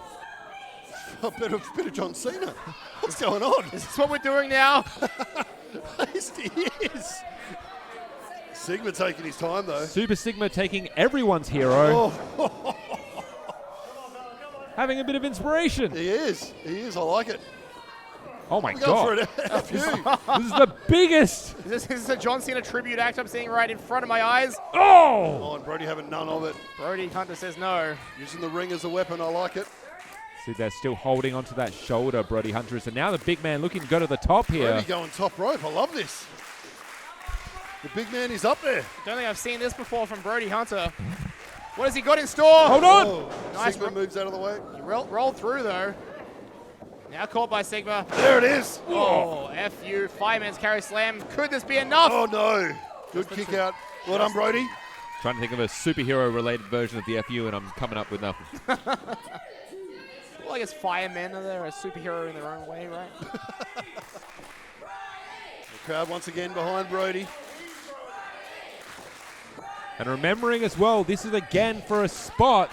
A bit of John Cena. What's going on? Is this what we're doing now? Yes, he is. Sigma taking his time, though. Super Sigma taking everyone's hero. Oh. Having a bit of inspiration. He is. I like it. Oh, my God. This is the biggest. This is a John Cena tribute act I'm seeing right in front of my eyes. Oh! And Brody having none of it. Brody Hunter says no. Using the ring as a weapon. I like it. See, they're still holding onto that shoulder, Brody Hunter is. And now the big man looking to go to the top here. Brody going top rope. I love this. The big man is up there. Don't think I've seen this before from Brody Hunter. What has he got in store? Hold on. Oh, nice. Sigma moves out of the way. He rolled through, though. Now caught by Sigma. There it is. Oh, F-U. Fireman's carry slam. Could this be enough? Oh, no. Good kick out. Well done, Brody. Trying to think of a superhero-related version of the FU, and I'm coming up with nothing. Well, I guess firemen are a superhero in their own way, right? The crowd once again behind Brody. And remembering as well, this is again for a spot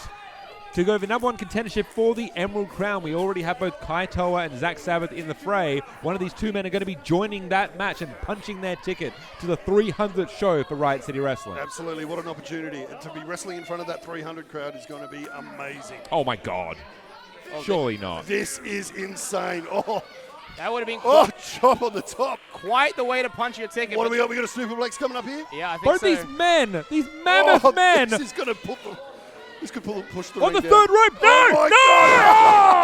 to go for number 1 contendership for the Emerald Crown. We already have both Kaitoa and Zak Sabbath in the fray. One of these two men are going to be joining that match and punching their ticket to the 300th show for Riot City Wrestling. Absolutely, what an opportunity. And to be wrestling in front of that 300 crowd is going to be amazing. Oh my God. Surely not. This is insane. Oh, That would have been chop on the top. quite the way to punch your ticket. What do we got? We got a superplex coming up here? Yeah, I think Both so. these men, these mammoth men. This is going to put them. This could push the On ring the down. third rope. No!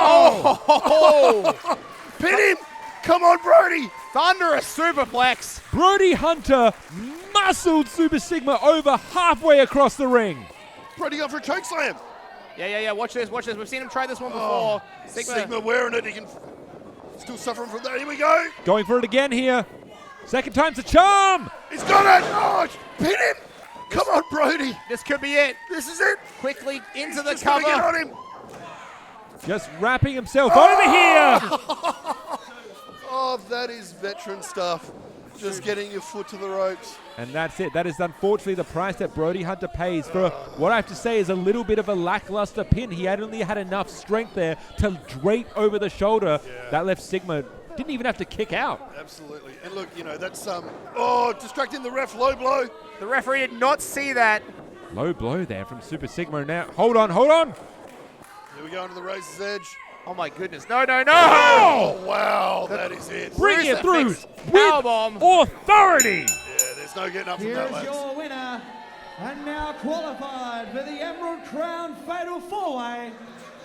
Oh my no! God. Pin him! Come on, Brody! Thunderous superplex. Brody Hunter muscled Super Sigma over halfway across the ring. Brody going for a choke slam. Yeah. Watch this. We've seen him try this one before. Sigma wearing it. He can still suffering from that. Here we go. Going for it again here. Second time's a charm. He's got it. Oh, pin him. Come on, Brody. This could be it. This is it. Quickly into He's the just gotta cover. get on him. Just wrapping himself over here. Oh, that is veteran stuff. Just getting your foot to the ropes. And that's it. That is unfortunately the price that Brody Hunter pays for what I have to say is a little bit of a lackluster pin. He had only had enough strength there to drape over the shoulder. That left Sigma didn't even have to kick out. Absolutely. And look, you know, that's distracting the ref, low blow. The referee did not see that. Low blow there from Super Sigma. Now, hold on. Here we go into the razor's edge. Oh my goodness. No. Oh, wow. That is it. Bring it through Crucifix with powerbomb. authority. Yeah, there's no getting up from Here that, is lads. your winner, and now qualified for the Emerald Crown Fatal 4-Way,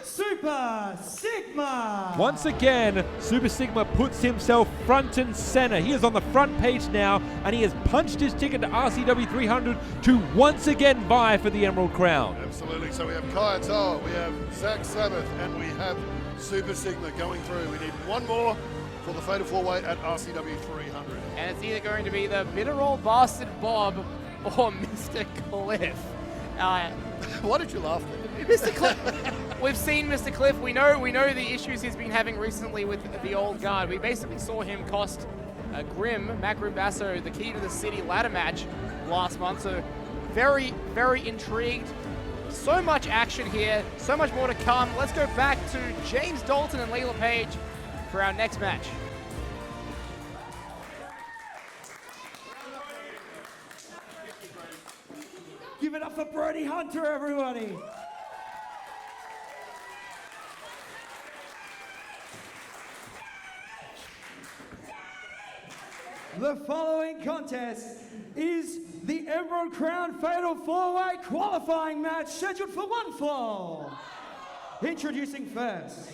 Super Sigma. Once again, Super Sigma puts himself front and center. He is on the front page now, and he has punched his ticket to RCW 300 to once again vie for the Emerald Crown. Absolutely. So we have Kaitoa, we have Zak Sabbath, and we have Super Sigma going through. We need one more for the Fatal 4-Way at RCW 300. And it's either going to be the bitter old bastard Bob or Mr. Cliff. Why did you laugh there? Mr. Cliff. We've seen Mr. Cliff. We know the issues he's been having recently with the old guard. We basically saw him cost Mac Grim Basso the key to the city ladder match last month. So very, very intrigued. So much action here. So much more to come. Let's go back to James Dalton and Leela Page for our next match. Give it up for Brody Hunter, everybody. The following contest is the Emerald Crown Fatal 4-Way qualifying match scheduled for one fall. Introducing first,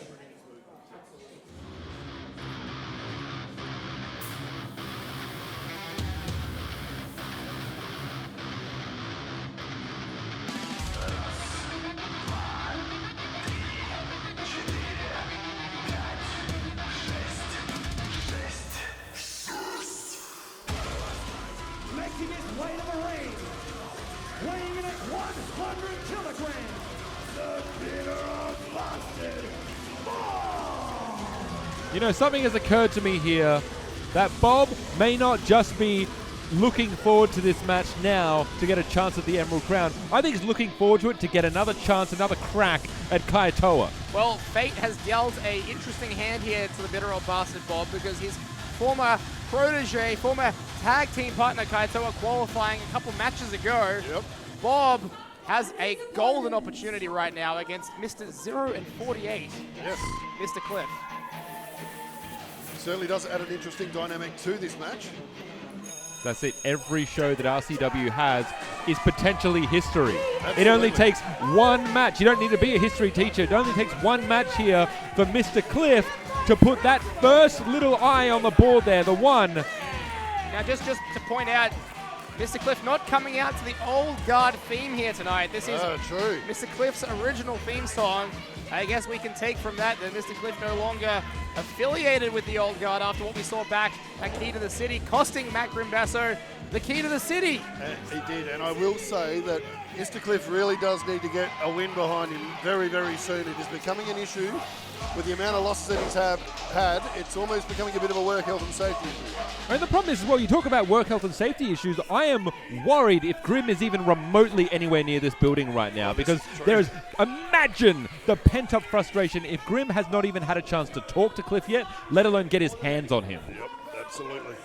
making his way to the ring, weighing in at 100 kilograms, the bitter old bastard, Marz. You know, something has occurred to me here that Bob may not just be looking forward to this match now to get a chance at the Emerald Crown. I think he's looking forward to it to get another chance, another crack at Kaitoa. Well, fate has dealt a interesting hand here to the bitter old bastard Bob, because his former protege, former tag team partner Kaitoa qualifying a couple matches ago. Yep. Bob has a golden opportunity right now against Mr. 0 and 48, Yes. Mr. Cliff. Certainly does add an interesting dynamic to this match. That's it. Every show that RCW has is potentially history. Absolutely. It only takes one match. You don't need to be a history teacher. It only takes one match here for Mr. Cliff to put that first little eye on the board there, the one. Now, just to point out, Mr. Cliff not coming out to the old guard theme here tonight. This is True. Mr. Cliff's original theme song. I guess we can take from that Mr. Cliff no longer affiliated with the old guard after what we saw back at Key to the City, costing Mac Grim Basso the key to the city. He did, and I will say that Mr. Cliff really does need to get a win behind him very, very soon. It is becoming an issue with the amount of losses that he's had, it's almost becoming a bit of a work health and safety issue. And the problem is, well, you talk about work health and safety issues. I am worried if Grim is even remotely anywhere near this building right now, because there is, imagine the pent-up frustration if Grim has not even had a chance to talk to Cliff yet, let alone get his hands on him. Yep, absolutely.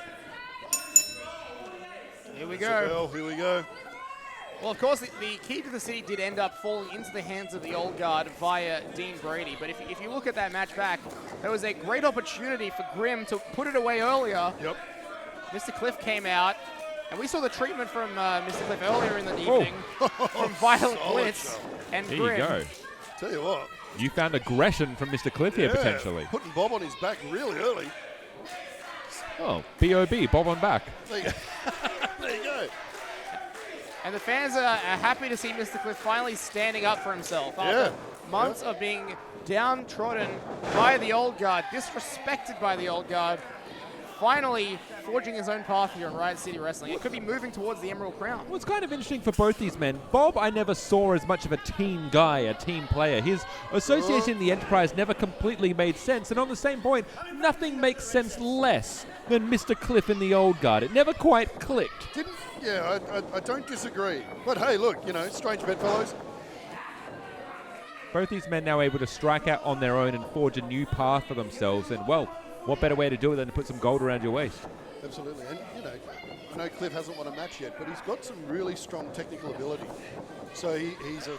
Here we go. Here we go. Well, of course, the key to the city did end up falling into the hands of the old guard via Dean Brady. But if you look at that match back, there was a great opportunity for Grim to put it away earlier. Yep. Mr. Cliff came out, and we saw the treatment from Mr. Cliff earlier in the evening from Violet Blitz and There Grim. you go. Tell you what. You found aggression from Mr. Cliff here, potentially. Putting Bob on his back really early. Oh, B.O.B., Bob on back. There you go. There you go. And the fans are happy to see Mr. Cliff finally standing up for himself after months of being downtrodden by the old guard, disrespected by the old guard, finally forging his own path here in Riot City Wrestling. It could be moving towards the Emerald Crown. Well, it's kind of interesting for both these men. Bob, I never saw as much of a team guy, a team player. His association in the Enterprise never completely made sense. And on the same point, nothing makes sense less than Mr. Cliff in the old guard. It never quite clicked. I don't disagree. But hey, look, strange bedfellows. Both these men now able to strike out on their own and forge a new path for themselves. And, well, what better way to do it than to put some gold around your waist? Absolutely. And, I know Cliff hasn't won a match yet, but he's got some really strong technical ability. So he's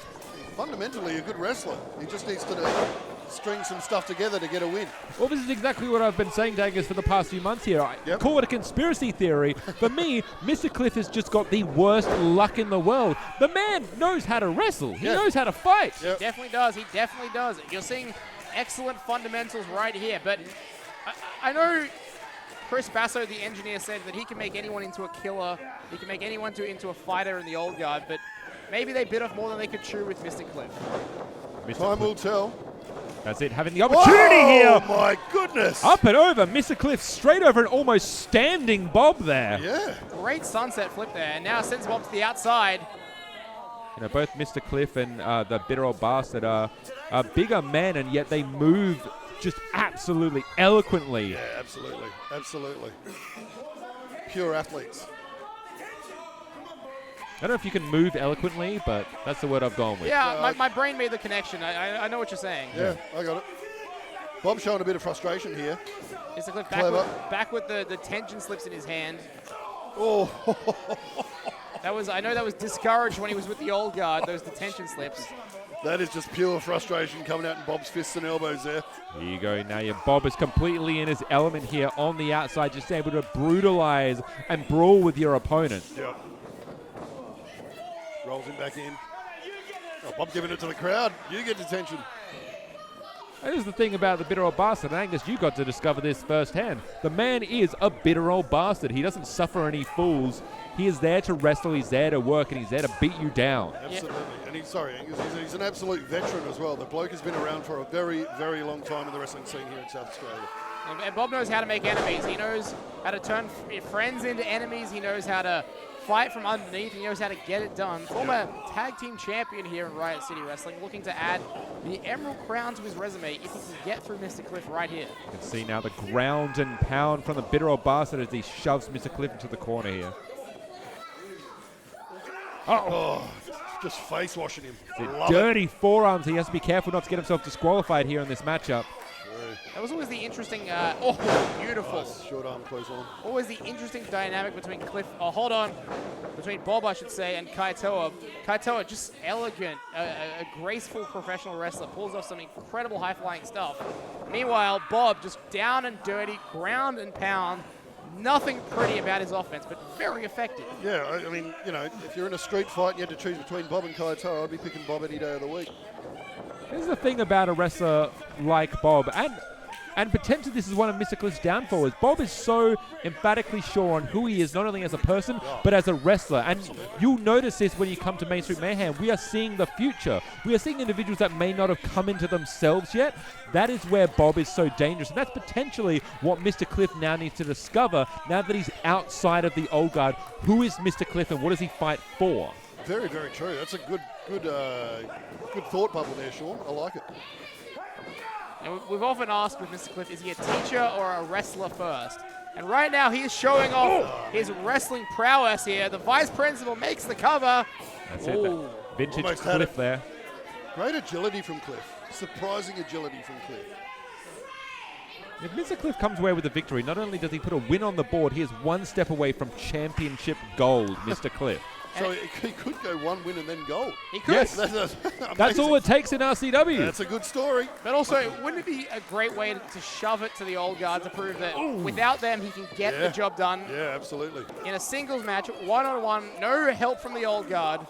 fundamentally a good wrestler. He just needs to string some stuff together to get a win. Well, this is exactly what I've been saying to Angus for the past few months here. I call it a conspiracy theory. For me, Mr. Cliff has just got the worst luck in the world. The man knows how to wrestle. He knows how to fight. He definitely does. He definitely does. You're seeing excellent fundamentals right here. But I know Chris Basso, the engineer, said that he can make anyone into a killer. He can make anyone into a fighter in the old guard. But maybe they bit off more than they could chew with Mr. Cliff. Time will tell. That's it, having the opportunity here. Oh, my goodness. Up and over. Mr. Cliff straight over and almost standing Bob there. Yeah. Great sunset flip there. And now sends Bob to the outside. Both Mr. Cliff and the bitter old bastard are bigger men, and yet they move just absolutely eloquently. Yeah, absolutely. Absolutely. Pure athletes. I don't know if you can move eloquently, but that's the word I've gone with. Yeah, my brain made the connection. I know what you're saying. Yeah, I got it. Bob's showing a bit of frustration here. Mr. Cliff back with the tension slips in his hand. Oh. I know that was discouraged when he was with the old guard, those detention slips. That is just pure frustration coming out in Bob's fists and elbows there. Here you go. Now Bob is completely in his element here on the outside, just able to brutalize and brawl with your opponent. Yep. Rolls him back in. Oh, Bob giving it to the crowd. You get detention. That is the thing about the bitter old bastard. And Angus, you got to discover this firsthand. The man is a bitter old bastard. He doesn't suffer any fools. He is there to wrestle, he's there to work, and he's there to beat you down. Absolutely. And he's an absolute veteran as well. The bloke has been around for a very, very long time in the wrestling scene here in South Australia. And Bob knows how to make enemies. He knows how to turn friends into enemies. He knows how to fight from underneath. He knows how to get it done. Former tag team champion here in Riot City Wrestling, looking to add the Emerald Crown to his resume if he can get through Mr. Cliff right here. You can see now the ground and pound from the bitter old bastard as he shoves Mr. Cliff into the corner here. Oh, just face washing him. Dirty forearms. He has to be careful not to get himself disqualified here in this matchup. That was always the interesting, beautiful. Nice short arm close on. Always the interesting dynamic between between Bob, I should say, and Kaitoa. Kaitoa, just elegant, a graceful professional wrestler, pulls off some incredible high-flying stuff. Meanwhile, Bob just down and dirty, ground and pound. Nothing pretty about his offense, but very effective. Yeah, I mean, if you're in a street fight and you had to choose between Bob and Kaitoa, I'd be picking Bob any day of the week. This is the thing about a wrestler like Bob, and potentially this is one of Mr. Cliff's downfalls. Bob is so emphatically sure on who he is, not only as a person, but as a wrestler. And you'll notice this when you come to Main Street Mayhem. We are seeing the future. We are seeing individuals that may not have come into themselves yet. That is where Bob is so dangerous. And that's potentially what Mr. Cliff now needs to discover, now that he's outside of the old guard. Who is Mr. Cliff and what does he fight for? Very, very true. That's a good thought bubble there, Sean. I like it. And we've often asked with Mr. Cliff, is he a teacher or a wrestler first? And right now he is showing off his wrestling prowess here. The vice principal makes the cover. That's it. That vintage Almost had Cliff it. there. Great agility from Cliff. Surprising agility from Cliff. If Mr. Cliff comes away with a victory, not only does he put a win on the board, he is one step away from championship gold, Mr. Cliff. So he could go one win and then gold. He could. Yes. That's all it takes in RCW. That's a good story. But also, wouldn't it be a great way to shove it to the old guard to prove that without them, he can get the job done? Yeah, absolutely. In a singles match, one-on-one, no help from the old guard.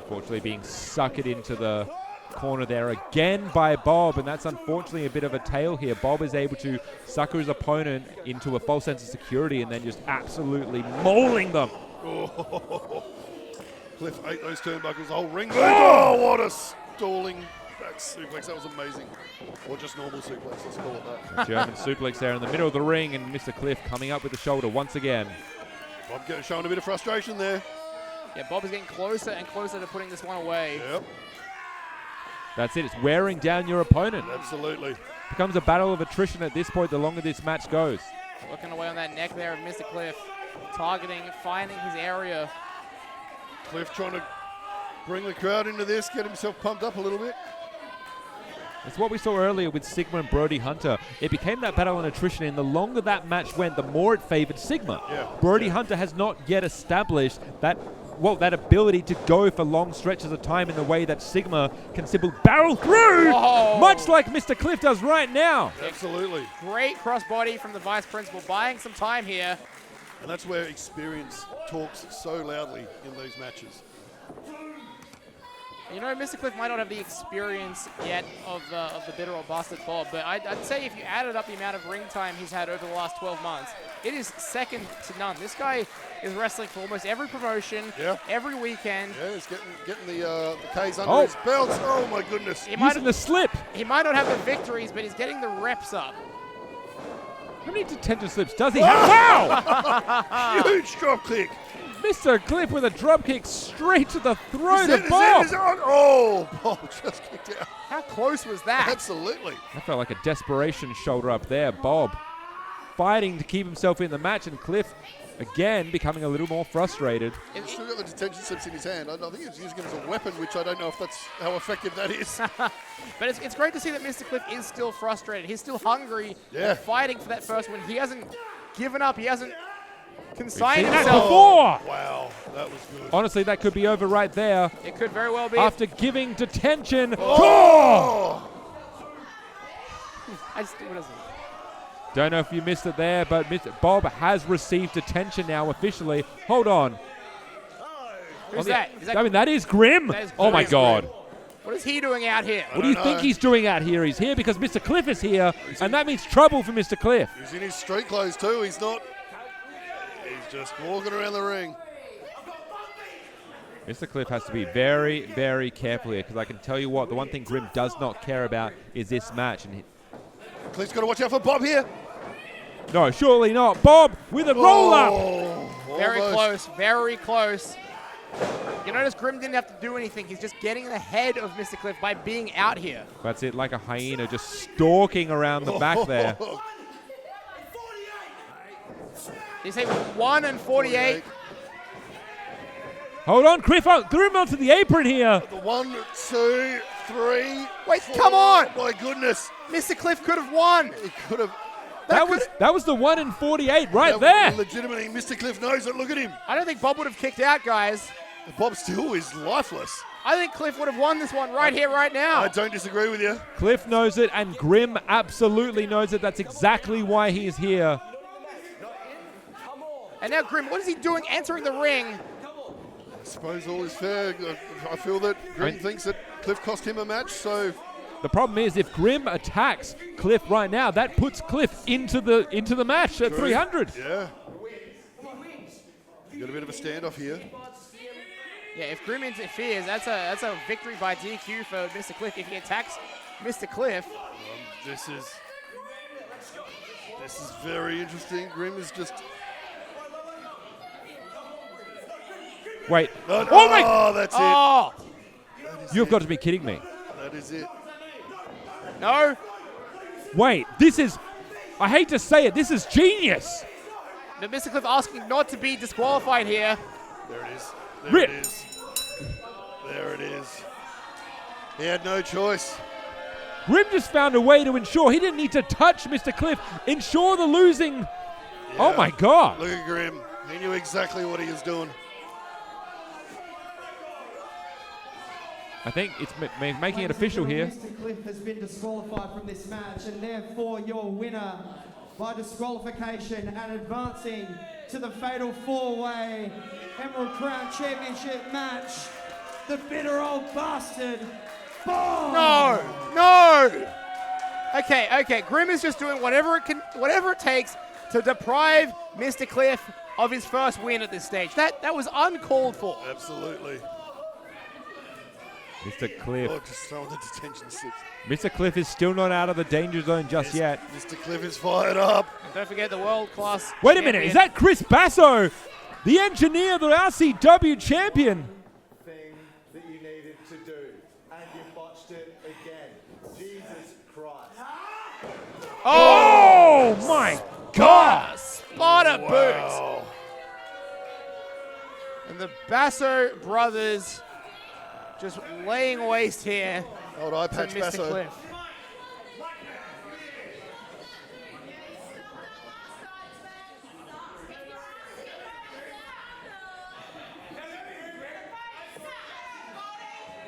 Unfortunately being suckered into the corner there again by Bob, and that's unfortunately a bit of a tale here. Bob is able to sucker his opponent into a false sense of security and then just absolutely mauling them. Cliff ate those turnbuckles, the whole ring. Oh, what a stalling back suplex. That was amazing. Or just normal suplex, let's call it that. German suplex there in the middle of the ring, and Mr. Cliff coming up with the shoulder once again. Bob showing a bit of frustration there. Yeah, Bob is getting closer and closer to putting this one away. Yep, That's it. It's wearing down your opponent. absolutely. Becomes a battle of attrition at this point the longer this match goes. Looking away on that neck there of Mr. Cliff. Targeting, finding his area. Cliff trying to bring the crowd into this, get himself pumped up a little bit. It's what we saw earlier with Sigma and Brody Hunter. It became that battle on attrition, and the longer that match went, the more it favored Sigma. Yeah. Brody Hunter has not yet established that ability to go for long stretches of time in the way that Sigma can simply barrel through, much like Mr. Cliff does right now. Absolutely. Great crossbody from the vice principal, buying some time here. And that's where experience talks so loudly in these matches. You know, Mr. Cliff might not have the experience yet of the bitter old bastard Bob, but I'd say if you added up the amount of ring time he's had over the last 12 months, it is second to none. This guy is wrestling for almost every promotion, every weekend. Yeah, he's getting the K's under his belts. Oh, my goodness. Using the slip. He might not have the victories, but he's getting the reps up. How many detention slips does he have? Wow! Huge drop kick. Mr. Cliff with a drop kick straight to the throat of Bob. Oh, Bob just kicked out. How close was that? Absolutely. That felt like a desperation shoulder up there. Bob fighting to keep himself in the match, and Cliff again becoming a little more frustrated. He's still got the detention slips in his hand. I think he's using it as a weapon, which I don't know if that's how effective that is. But it's great to see that Mr. Cliff is still frustrated. He's still hungry and fighting for that first win. He hasn't given up. He hasn't consigned We've seen himself. that before. Wow, that was good. Honestly, that could be over right there. It could very well be. After giving detention. What is it? Don't know if you missed it there, but Bob has received detention now officially. Hold on. Who's that? I mean, that is Grim. That is Oh, my Grim. God. What is he doing out here? What do you think he's doing out here? He's here because Mr. Cliff is here, and that means trouble for Mr. Cliff. He's in his street clothes too. He's not. He's just walking around the ring. Mr. Cliff has to be very, very careful here, because I can tell you what, the one thing Grim does not care about is this match. And Cliff's got to watch out for Bob here. no, surely not. Bob with a roll-up. Very close, very close. You notice Grim didn't have to do anything. He's just getting ahead of Mr. Cliff by being out here. That's it, like a hyena just stalking around the back there. You say 1 and 48. Hold on, Grim onto the apron here. 1, 2, 3. Wait, 4. come on! My goodness. Mr. Cliff could have won. He could have. That was the 1 in 48 right there. Legitimately, Mr. Cliff knows it. Look at him. I don't think Bob would have kicked out, guys. Bob still is lifeless. I think Cliff would have won this one right here, right now. I don't disagree with you. Cliff knows it, and Grim absolutely knows it. That's exactly why he is here. And now Grim, what is he doing entering the ring? I suppose all is fair. I feel that Grim thinks that Cliff cost him a match, so... The problem is, if Grim attacks Cliff right now, that puts Cliff into the match at 300. Yeah. You got a bit of a standoff here. Yeah, if Grim interferes, that's a victory by DQ for Mr. Cliff. If he attacks Mr. Cliff... This is very interesting. Grim is just... Wait. Oh my! That's it. You've got to be kidding me. That is it. No. Wait, this is, I hate to say it, this is genius. But Mr. Cliff asking not to be disqualified here. There it is. There Rip. it is. There it is. He had no choice. Grim just found a way to ensure he didn't need to touch Mr. Cliff, ensure the losing. Yeah. Oh my God. Look at Grim. He knew exactly what he was doing. I think it's making it official here. Mr. Cliff has been disqualified from this match, and therefore your winner by disqualification and advancing to the Fatal 4-Way Emerald Crown Championship match, the bitter old bastard, Bob! No! Okay. Grim is just doing whatever it takes to deprive Mr. Cliff of his first win at this stage. That was uncalled for. Absolutely. Mr. Cliff. Oh, just throwing the detention slips. Mr. Cliff is still not out of the danger zone just yet. Mr. Cliff is fired up. Don't forget the world-class Wait a minute, is that Chris Basso, the engineer, the RCW champion? Thing that you needed to do, and you botched it again. Jesus Christ. Oh my God! Spider boot! And the Basso brothers just laying waste here Old eye to patch Mr. Basso. Cliff.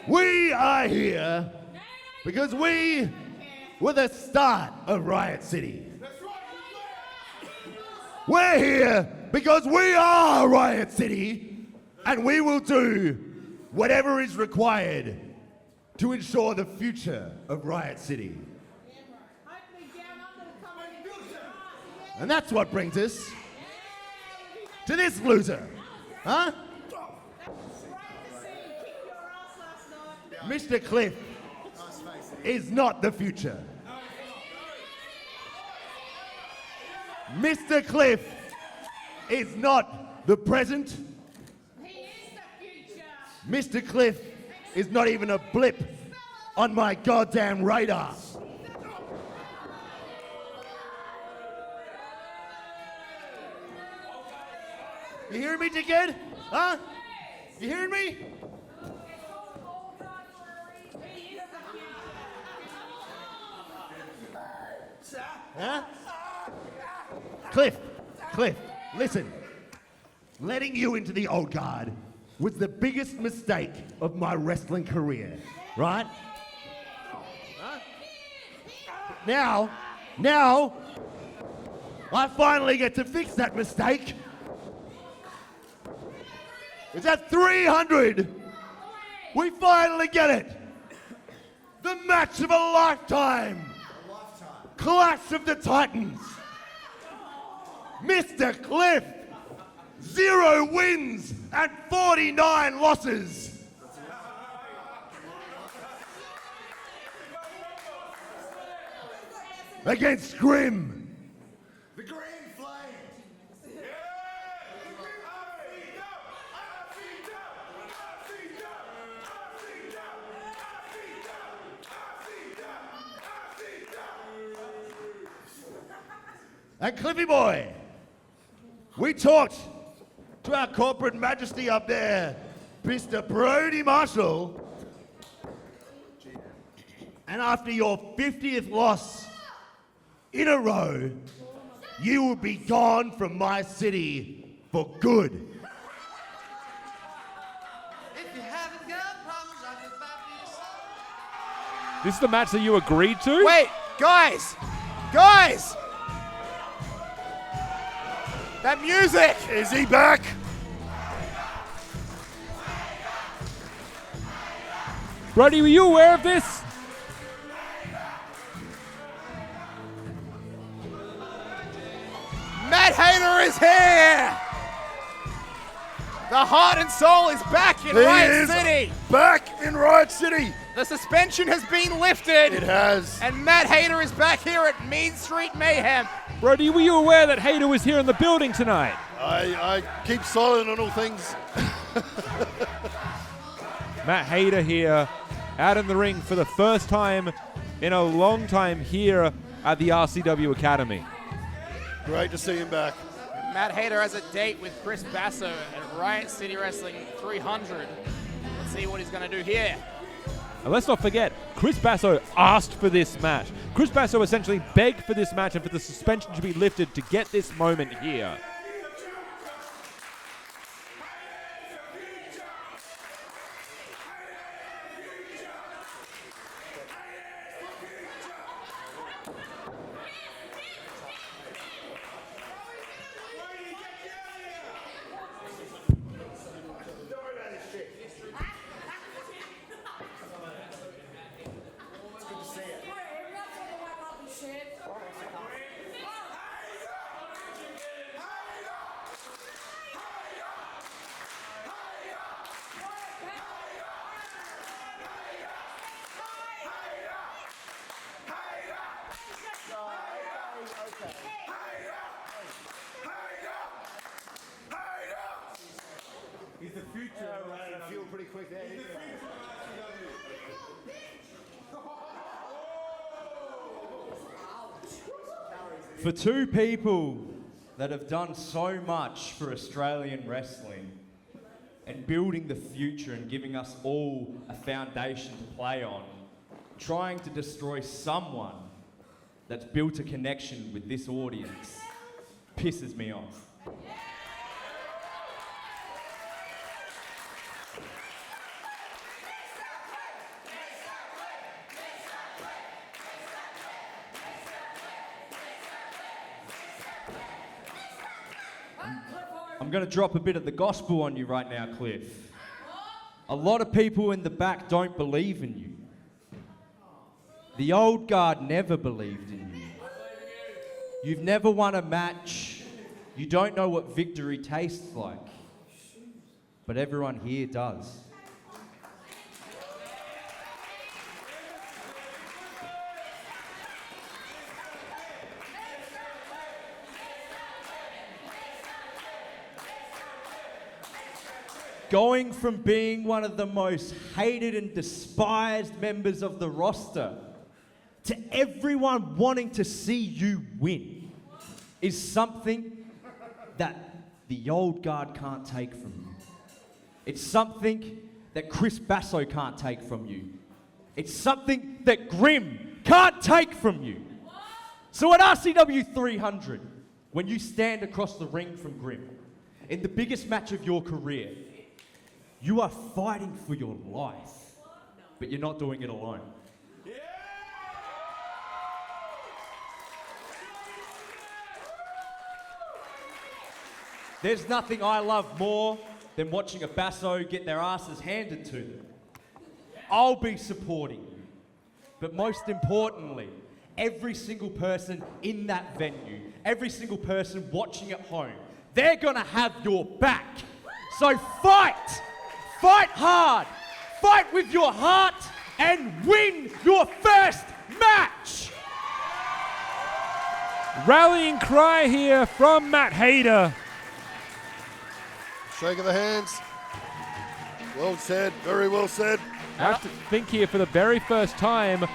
We are here because we were the start of Riot City. We're here because we are Riot City, and we will do whatever is required to ensure the future of Riot City. And that's what brings us to this loser, huh? Mr. Cliff is not the future. Mr. Cliff is not the present. Mr. Cliff is not even a blip on my goddamn radar. You hearing me, dickhead? Huh? You hearing me? Huh? Cliff, listen. Letting you into the old guard was the biggest mistake of my wrestling career, right? Huh? Now, I finally get to fix that mistake. It's at 300. We finally get it. The match of a lifetime. Clash of the Titans. Mr. Cliff, 0 wins and 49 losses. Against Grim. The Green Flame. And Cliffy boy, we talked to our corporate majesty up there, Mr. Brody Marshall, and after your 50th loss in a row, you will be gone from my city for good. If you haven't got problems, I can find you. This is the match that you agreed to? Wait, guys! That music! Is he back? Brody, were you aware of this? Matt Hayter is here! The heart and soul is back in Riot City! Back in Riot City! The suspension has been lifted! It has. And Matt Hayter is back here at Mean Street Mayhem. Brody, were you aware that Hayter was here in the building tonight? I keep silent on all things. Matt Hayter here, out in the ring for the first time in a long time here at the RCW Academy. Great to see him back. Matt Hayter has a date with Chris Basso at Riot City Wrestling 300. Let's see what he's going to do here. And let's not forget, Chris Basso asked for this match. Chris Basso essentially begged for this match and for the suspension to be lifted to get this moment here. He's the future. I feel pretty quick there. For two people that have done so much for Australian wrestling and building the future and giving us all a foundation to play on, trying to destroy someone that's built a connection with this audience pisses me off. I'm going to drop a bit of the gospel on you right now, Cliff. A lot of people in the back don't believe in you. The old guard never believed in you. You've never won a match. You don't know what victory tastes like. But everyone here does. Going from being one of the most hated and despised members of the roster to everyone wanting to see you win is something that the old guard can't take from you. It's something that Chris Basso can't take from you. It's something that Grim can't take from you. So at RCW 300, when you stand across the ring from Grim, in the biggest match of your career, you are fighting for your life, but you're not doing it alone. There's nothing I love more than watching a Basso get their asses handed to them. I'll be supporting you, but most importantly, every single person in that venue, every single person watching at home, they're gonna have your back. So fight! Fight hard, fight with your heart, and win your first match! Rallying cry here from Matt Hayter. Shake of the hands. Well said, very well said. I have to think here for the very first time,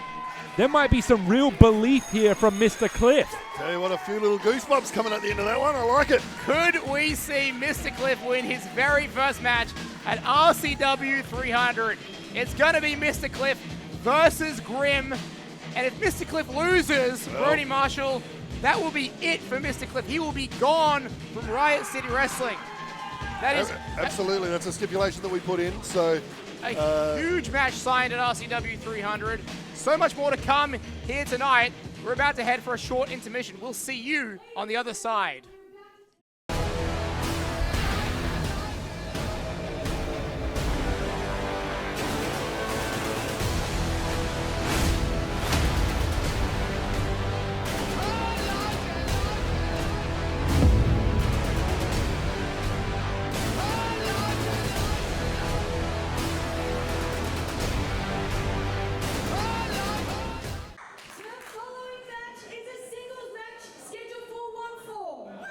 there might be some real belief here from Mr. Cliff. Tell you what, a few little goosebumps coming at the end of that one. I like it. Could we see Mr. Cliff win his very first match at RCW 300? It's going to be Mr. Cliff versus Grim. And if Mr. Cliff loses, Brody Marshall, that will be it for Mr. Cliff. He will be gone from Riot City Wrestling. That is absolutely. That's a stipulation that we put in. So a huge match signed at RCW 300. So much more to come here tonight. We're about to head for a short intermission. We'll see you on the other side. The following match is a singles match scheduled for 1-4.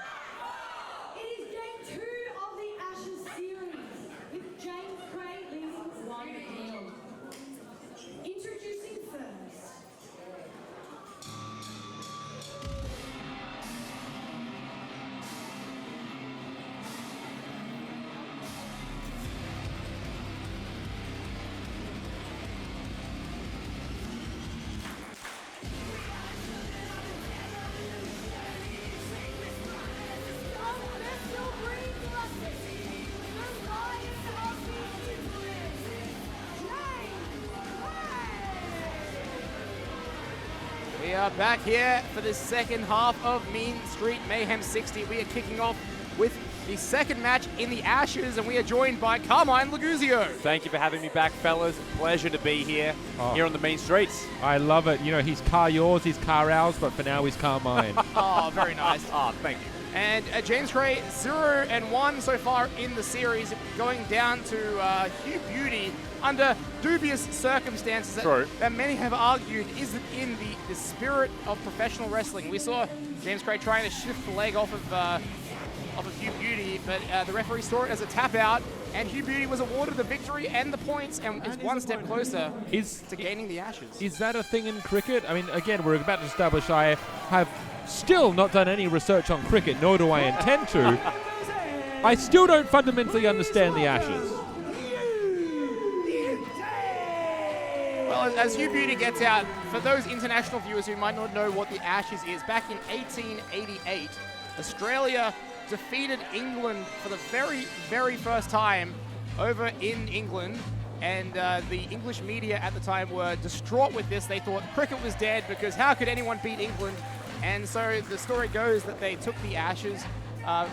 are back here for the second half of Mean Street Mayhem 60. We are kicking off with the second match in the Ashes, and we are joined by Carmine Laguzio. Thank you for having me back, fellas. Pleasure to be here, here on the Mean Streets. I love it. You know, he's car yours, he's car ours, but for now he's car mine. Oh, very nice. Oh, thank you. And James Cray, 0-1 so far in the series, going down to Hugh Beauty under dubious circumstances that many have argued isn't in the spirit of professional wrestling. We saw James Cray trying to shift the leg off of Hugh Beauty, but the referee saw it as a tap out, and Hugh Beauty was awarded the victory and the points, and is one step closer to gaining the Ashes. Is that a thing in cricket? I mean, again, we're about to establish I have still not done any research on cricket, nor do I intend to. I still don't fundamentally understand the Ashes. Well, as Hugh Beauty gets out, for those international viewers who might not know what the Ashes is, back in 1888, Australia defeated England for the very, very first time over in England. And the English media at the time were distraught with this. They thought cricket was dead because how could anyone beat England? And so the story goes that they took the Ashes,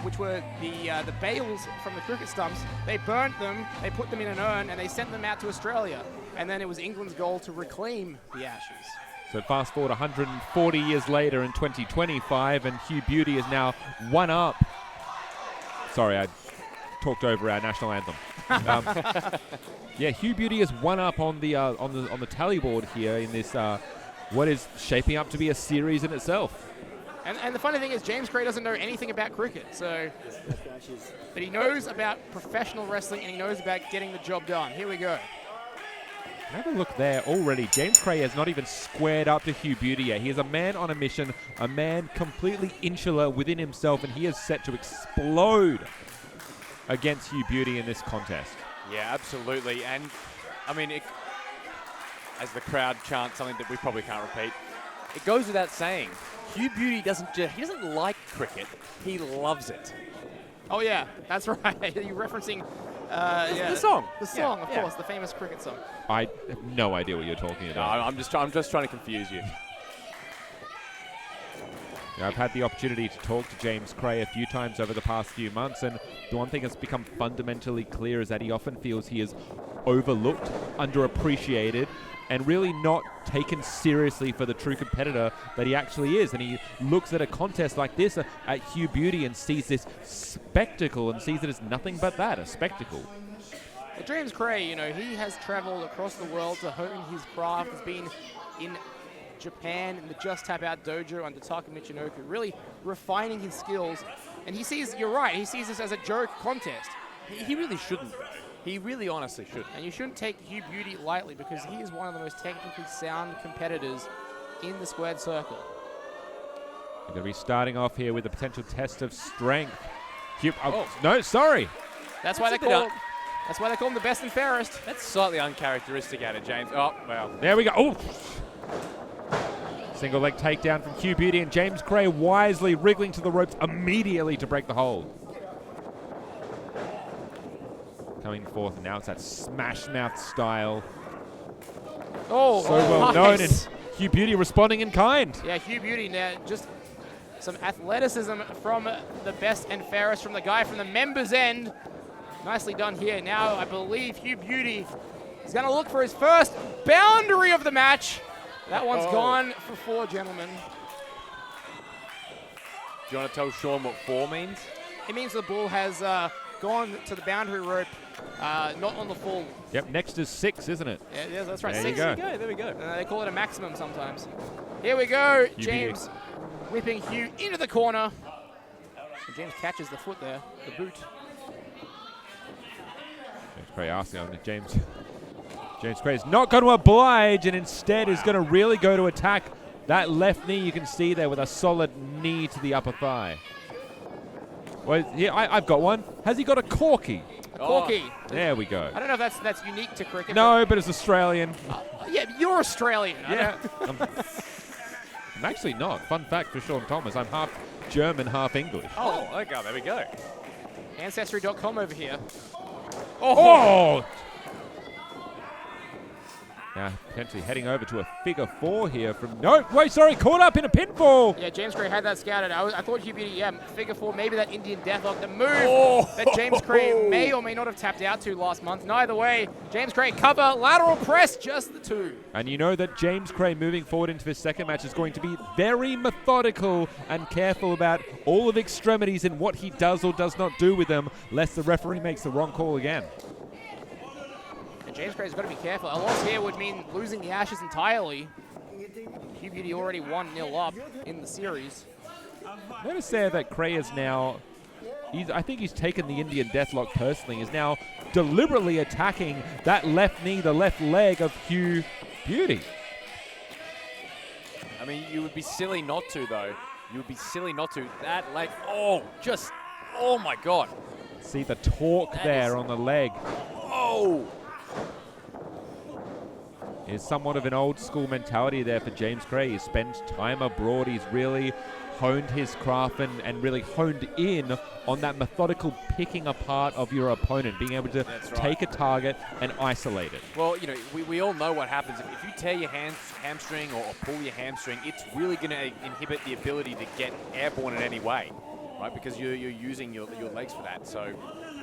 which were the bales from the cricket stumps, they burnt them, they put them in an urn, and they sent them out to Australia. And then it was England's goal to reclaim the Ashes. So fast forward 140 years later in 2025, and Hugh Beauty is now one up. Sorry, I talked over our national anthem. Yeah, Hugh Beauty is one up on the tally board here in this what is shaping up to be a series in itself. And the funny thing is, James Cray doesn't know anything about cricket, so but he knows about professional wrestling and he knows about getting the job done. Here we go. Have a look there already. James Cray has not even squared up to Hugh Beauty yet. He is a man on a mission, a man completely insular within himself, and he is set to explode against Hugh Beauty in this contest. Yeah, absolutely. And, I mean, as the crowd chants something that we probably can't repeat, it goes without saying, Hugh Beauty doesn't like cricket, he loves it. Oh yeah, that's right. You're referencing the song. The song, of course, the famous cricket song. I have no idea what you're talking about. No, I'm just trying to confuse you. I've had the opportunity to talk to James Cray a few times over the past few months, and the one thing that's become fundamentally clear is that he often feels he is overlooked, underappreciated, and really not taken seriously for the true competitor that he actually is. And he looks at a contest like this at Hugh Beauty and sees this spectacle and sees it as nothing but that, a spectacle. Well, James Cray, he has traveled across the world to hone his craft. He's been in Japan in the Just Tap Out dojo under Taka Michinoku, really refining his skills. And he sees, you're right, he sees this as a joke contest. He really shouldn't, though. He really honestly should. And you shouldn't take Hugh Beauty lightly because he is one of the most technically sound competitors in the squared circle. We're going to be starting off here with a potential test of strength. No, sorry. That's why they call him the best and fairest. That's slightly uncharacteristic out of James. Oh, well. There we go. Oh! Single leg takedown from Hugh Beauty, and James Cray wisely wriggling to the ropes immediately to break the hold. Coming forth, and now it's that smash mouth style. Oh, so well nice. known, and Hugh Beauty responding in kind. Yeah, Hugh Beauty now just some athleticism from the best and fairest from the guy from the members end. Nicely done here. Now I believe Hugh Beauty is going to look for his first boundary of the match. That one's gone for 4, gentlemen. Do you want to tell Sean what 4 means? It means the bull has gone to the boundary rope, not on the full. Yep, next is 6, isn't it? Yeah, that's right. There 6. you go. There we go. They call it a maximum sometimes. Here we go. Hugh James whipping Hugh into the corner. And James catches the foot there, the boot. James Cray asking him, James Cray is not going to oblige, and instead is going to really go to attack that left knee. You can see there with a solid knee to the upper thigh. Well, yeah, I've got one. Has he got a corky? Corky. There we go. I don't know if that's unique to cricket. No, but it's Australian. Yeah, you're Australian. Yeah. I'm actually not. Fun fact for Sean Thomas, I'm half German, half English. Oh, okay, there we go. Ancestry.com over here. Oh! Now potentially heading over to a figure 4 here from... No, wait, sorry, caught up in a pinfall. Yeah, James Gray had that scouted. I thought Hugh Beauty, figure 4, maybe that Indian Deathlock, the move that James Gray may or may not have tapped out to last month. Neither way, James Gray cover, lateral press, just the 2. And you know that James Gray moving forward into his second match is going to be very methodical and careful about all of extremities and what he does or does not do with them, lest the referee makes the wrong call again. James Gray's got to be careful. A loss here would mean losing the Ashes entirely. Hugh Beauty already 1-0 up in the series. Notice there that Gray is now, I think he's taken the Indian Deathlock personally, is now deliberately attacking that left knee, the left leg of Hugh Beauty. I mean, you would be silly not to, though. You would be silly not to. That leg, oh my God. See the torque there on the leg. Oh! Is somewhat of an old school mentality there for James Gray. He spends time abroad. He's really honed his craft and really honed in on that methodical picking apart of your opponent, being able to take a target and isolate it. Well, you know, we all know what happens. If you tear your hamstring or pull your hamstring, it's really going to inhibit the ability to get airborne in any way, right? Because you're using your legs for that. So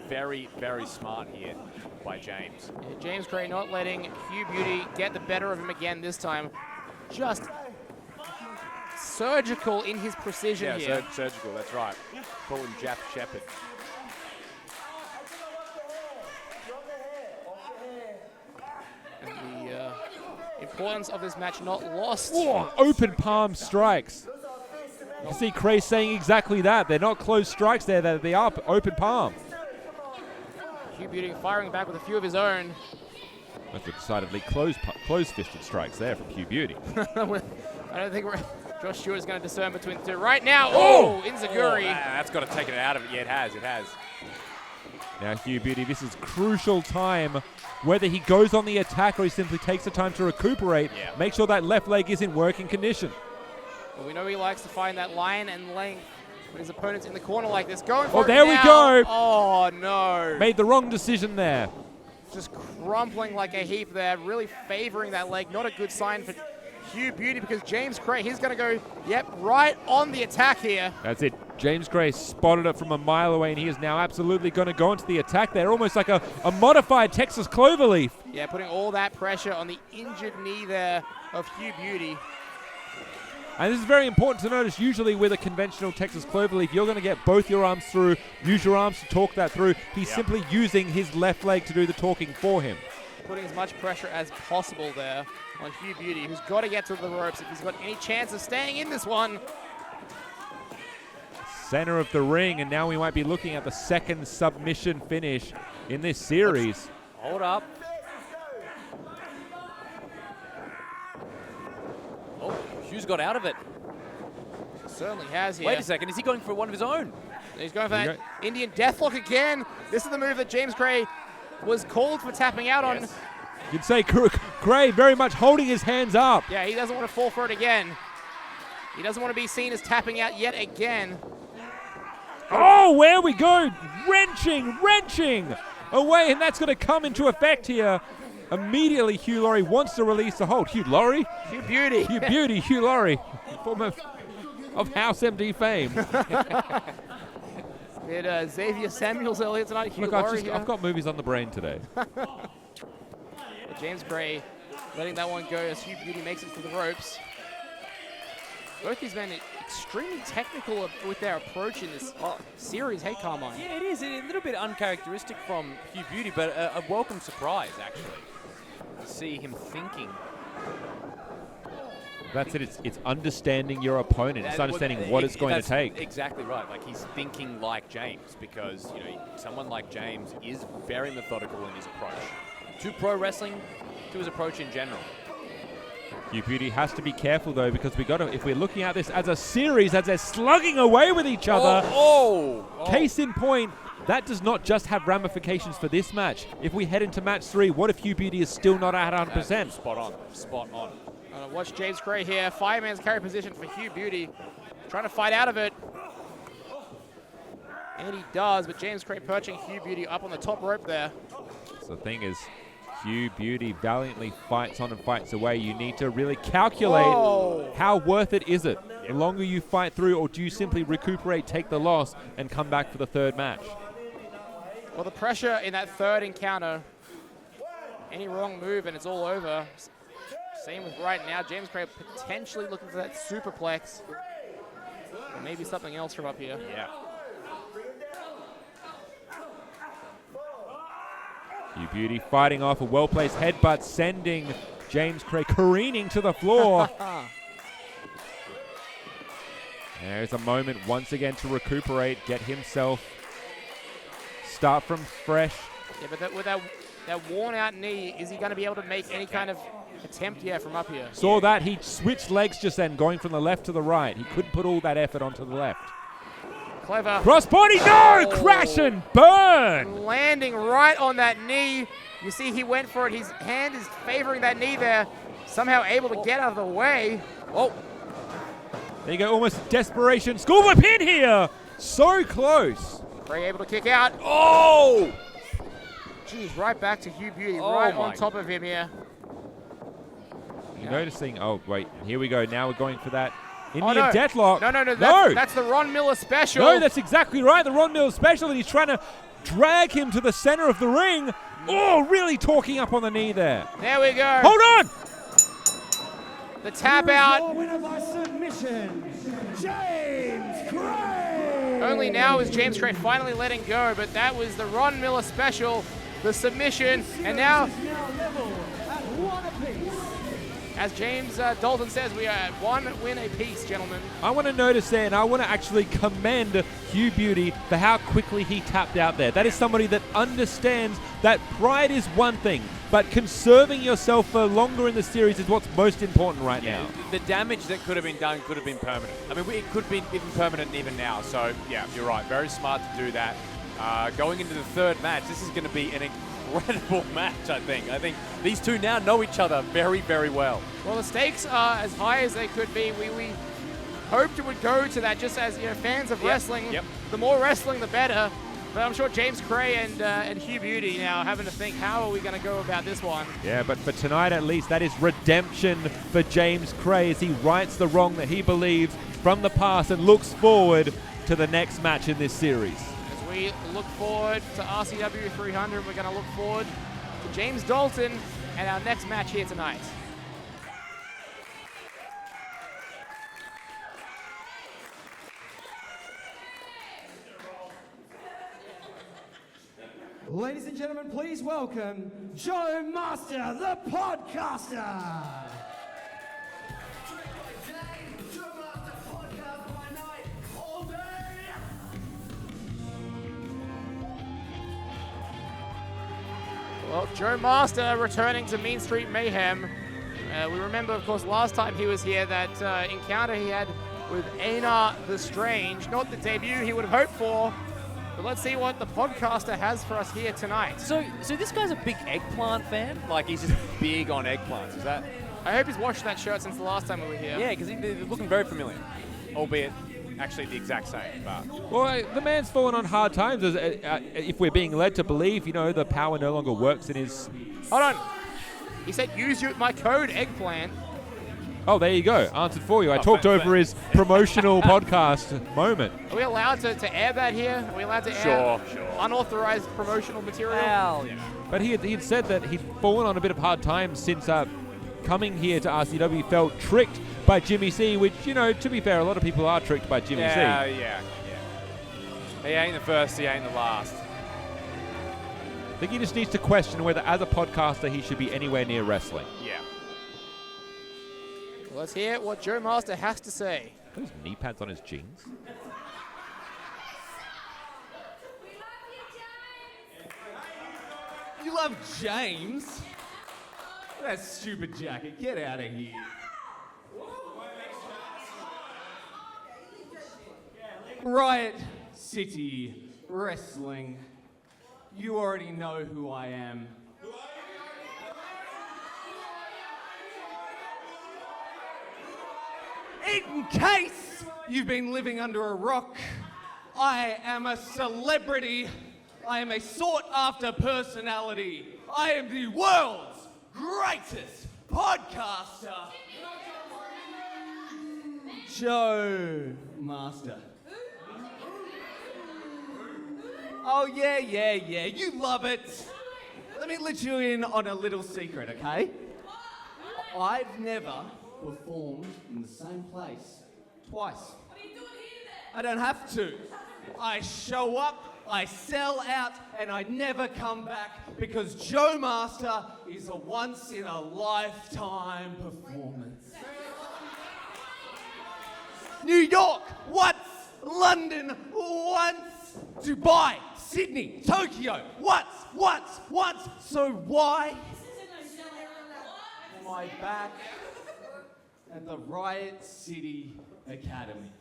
very, very smart here by James. Yeah, James Gray not letting Hugh Beauty get the better of him again this time. Just surgical in his precision here. Yeah, surgical, that's right. Call him Jeff Shepherd. And the importance of this match not lost. Oh, open palm strikes. You see Gray saying exactly that. They're not closed strikes there, they are open palm. Hugh Beauty firing back with a few of his own. That's decidedly closed-fisted strikes there from Hugh Beauty. I don't think Josh Stewart is going to discern between the two. Right now, Inzaguri. That's got to take it out of it. Yeah, it has. Now Hugh Beauty, this is crucial time. Whether he goes on the attack or he simply takes the time to recuperate, make sure that left leg is in working condition. Well, we know he likes to find that line and length when his opponent's in the corner like this. Going for it there now. We go. Oh, no. Made the wrong decision there. Just crumpling like a heap there, really favoring that leg. Not a good sign for Hugh Beauty because James Gray, he's going to go, right on the attack here. That's it. James Gray spotted it from a mile away, and he is now absolutely going to go into the attack there, almost like a modified Texas cloverleaf. Yeah, putting all that pressure on the injured knee there of Hugh Beauty. And this is very important to notice. Usually with a conventional Texas cloverleaf, you're going to get both your arms through, use your arms to talk that through. He's simply using his left leg to do the talking for him. Putting as much pressure as possible there on Hugh Beauty, who's got to get to the ropes if he's got any chance of staying in this one. Center of the ring, and now we might be looking at the second submission finish in this series. Hold up. Oh, Hugh's got out of it. Certainly has here. Wait a second, is he going for one of his own? He's going for that Indian Deathlock again. This is the move that James Gray was called for tapping out on. You'd say Gray very much holding his hands up. Yeah, he doesn't want to fall for it again. He doesn't want to be seen as tapping out yet again. Oh, where we go. Wrenching away, and that's going to come into effect here. Immediately, Hugh Laurie wants to release the hold. Hugh Laurie? Hugh Beauty. Hugh Laurie, former of House MD fame. We had Xavier Samuels earlier tonight. Hugh Laurie I've got movies on the brain today. James Gray letting that one go as Hugh Beauty makes it to the ropes. Both these men are extremely technical with their approach in this series. Hey, Carmine. Yeah, it is a little bit uncharacteristic from Hugh Beauty, but a welcome surprise, actually, to see him thinking. That's it. It's understanding your opponent. It's understanding what it's going to take. Exactly right. Like, he's thinking like James because, you know, someone like James is very methodical in his approach to pro wrestling, to his approach in general. Hugh Beauty has to be careful though, because if we're looking at this as a series, as they're slugging away with each other. Case in point, that does not just have ramifications for this match. If we head into match 3, what if Hugh Beauty is still not at 100%? Spot on. Watch James Gray here. Fireman's carry position for Hugh Beauty. Trying to fight out of it. And he does, but James Gray perching Hugh Beauty up on the top rope there. So the thing is, Hugh Beauty valiantly fights on and fights away. You need to really calculate how worth it is it. The longer you fight through, or do you simply recuperate, take the loss, and come back for the third match? Well, the pressure in that third encounter, any wrong move and it's all over. Same with right now. James Craig potentially looking for that superplex. Or maybe something else from up here. Yeah. Hugh Beauty fighting off a well-placed headbutt, sending James Craig careening to the floor. There's a moment once again to recuperate, get himself, start from fresh. Yeah, but with that worn-out knee, is he going to be able to make any kind of attempt, from up here? Saw that. He switched legs just then, going from the left to the right. He couldn't put all that effort onto the left. Clever. Crossbody, no! Crash and burn! Landing right on that knee. You see he went for it. His hand is favoring that knee there. Somehow able to get out of the way. Oh. There you go, almost desperation. Schoolboy pin here! So close. Craig able to kick out. Oh! Geez, right back to Hugh Beauty, right on top of him here. You're noticing, oh wait, here we go. Now we're going for that Indian deathlock. No, that's the Ron Miller special. No, that's exactly right, the Ron Miller special, and he's trying to drag him to the center of the ring. Oh, really talking up on the knee there. There we go. Hold on! The tap out. Your winner by submission, James Craig. Only now is James Craig finally letting go, but that was the Ron Miller special, the submission, and now level at 1 apiece. As James Dalton says, we are at 1 win apiece, gentlemen. I want to notice there, and I want to actually commend Hugh Beauty for how quickly he tapped out there. That is somebody that understands that pride is one thing, but conserving yourself for longer in the series is what's most important right now. The damage that could have been done could have been permanent. I mean, it could be even permanent even now. So, yeah, you're right. Very smart to do that. Going into the third match, this is going to be an incredible match, I think. I think these two now know each other very, very well. Well, the stakes are as high as they could be. We hoped it would go to that just as, fans of wrestling. Yep. The more wrestling, the better. But I'm sure James Craig and Hugh Beauty now having to think, how are we going to go about this one? Yeah, but for tonight at least, that is redemption for James Craig as he rights the wrong that he believes from the past and looks forward to the next match in this series. As we look forward to RCW 300, we're going to look forward to James Dalton and our next match here tonight. Ladies and gentlemen, please welcome Joe Master, the podcaster. Well, Joe Master returning to Mean Street Mayhem. We remember, of course, last time he was here, that encounter he had with Einar the Strange. Not the debut he would have hoped for, but let's see what the podcaster has for us here tonight. So this guy's a big eggplant fan? Like, he's just big on eggplants, is that? I hope he's washed that shirt since the last time we were here. Yeah, because he's looking very familiar, albeit actually the exact same. But well, the man's fallen on hard times. If we're being led to believe, the power no longer works in his... Hold on. He said, use my code, eggplant. Oh, there you go. Answered for you. I talked over his promotional podcast moment. Are we allowed to air that here? Are we allowed to air unauthorized promotional material? Hell yeah. But he had said that he'd fallen on a bit of hard times since coming here to RCW. He felt tricked by Jimmy C, which, to be fair, a lot of people are tricked by Jimmy C. Yeah. He ain't the first, he ain't the last. I think he just needs to question whether, as a podcaster, he should be anywhere near wrestling. Yeah. Well, let's hear what Joe Master has to say. Those knee pads on his jeans. You love James? That stupid jacket. Get out of here. Riot City Wrestling. You already know who I am. In case you've been living under a rock, I am a celebrity. I am a sought-after personality. I am the world's greatest podcaster, Joe Master. Oh, yeah, you love it. Let me let you in on a little secret, okay? I've never performed in the same place twice. What are you doing here then? I don't have to. I show up, I sell out, and I never come back because Joe Master is a once-in-a-lifetime performance. New York, once. London, once. Dubai, Sydney, Tokyo, once. So why am I back at the Riot City Academy?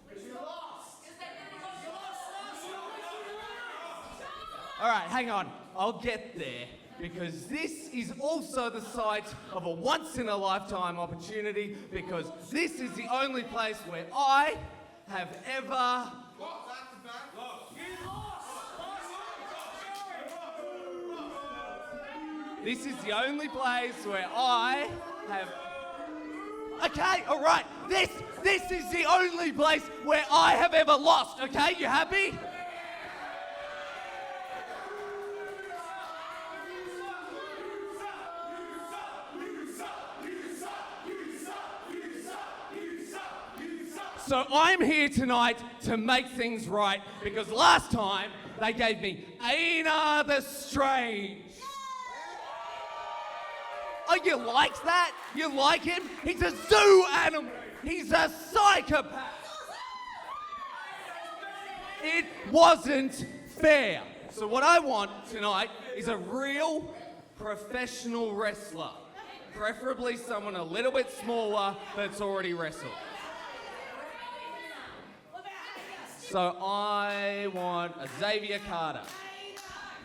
All right, hang on. I'll get there because this is also the site of a once-in-a-lifetime opportunity because this is the only place where I have ever... This is the only place where I have... Okay, all right. This is the only place where I have ever lost. Okay, you happy? So I'm here tonight to make things right because last time they gave me Aina the Strange. Oh, you liked that? You like him? He's a zoo animal. He's a psychopath. It wasn't fair. So what I want tonight is a real professional wrestler. Preferably someone a little bit smaller that's already wrestled. So I want a Xavier Carter.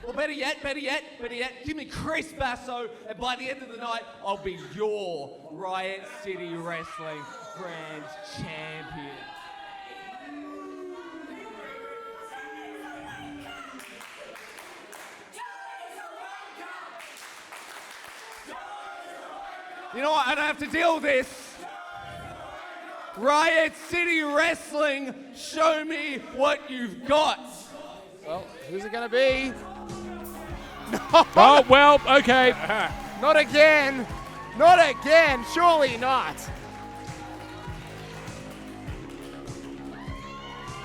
Or better yet, give me Chris Basso, and by the end of the night, I'll be your Riot City Wrestling Grand Champion. You know what? I don't have to deal with this. Riot City Wrestling, show me what you've got. Well, who's it going to be? Oh, well, okay. Not again. Not again. Surely not.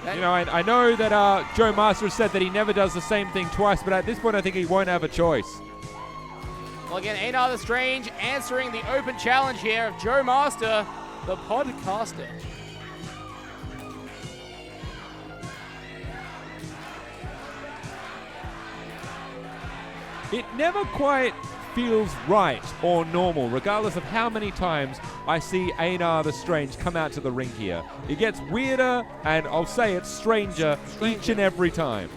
You know, I know that Joe Master has said that he never does the same thing twice, but at this point I think he won't have a choice. Well, again, Aina the Strange answering the open challenge here of Joe Master, the podcaster. It never quite feels right or normal, regardless of how many times I see Aina the Strange come out to the ring here. It gets weirder, and I'll say it's stranger each and every time.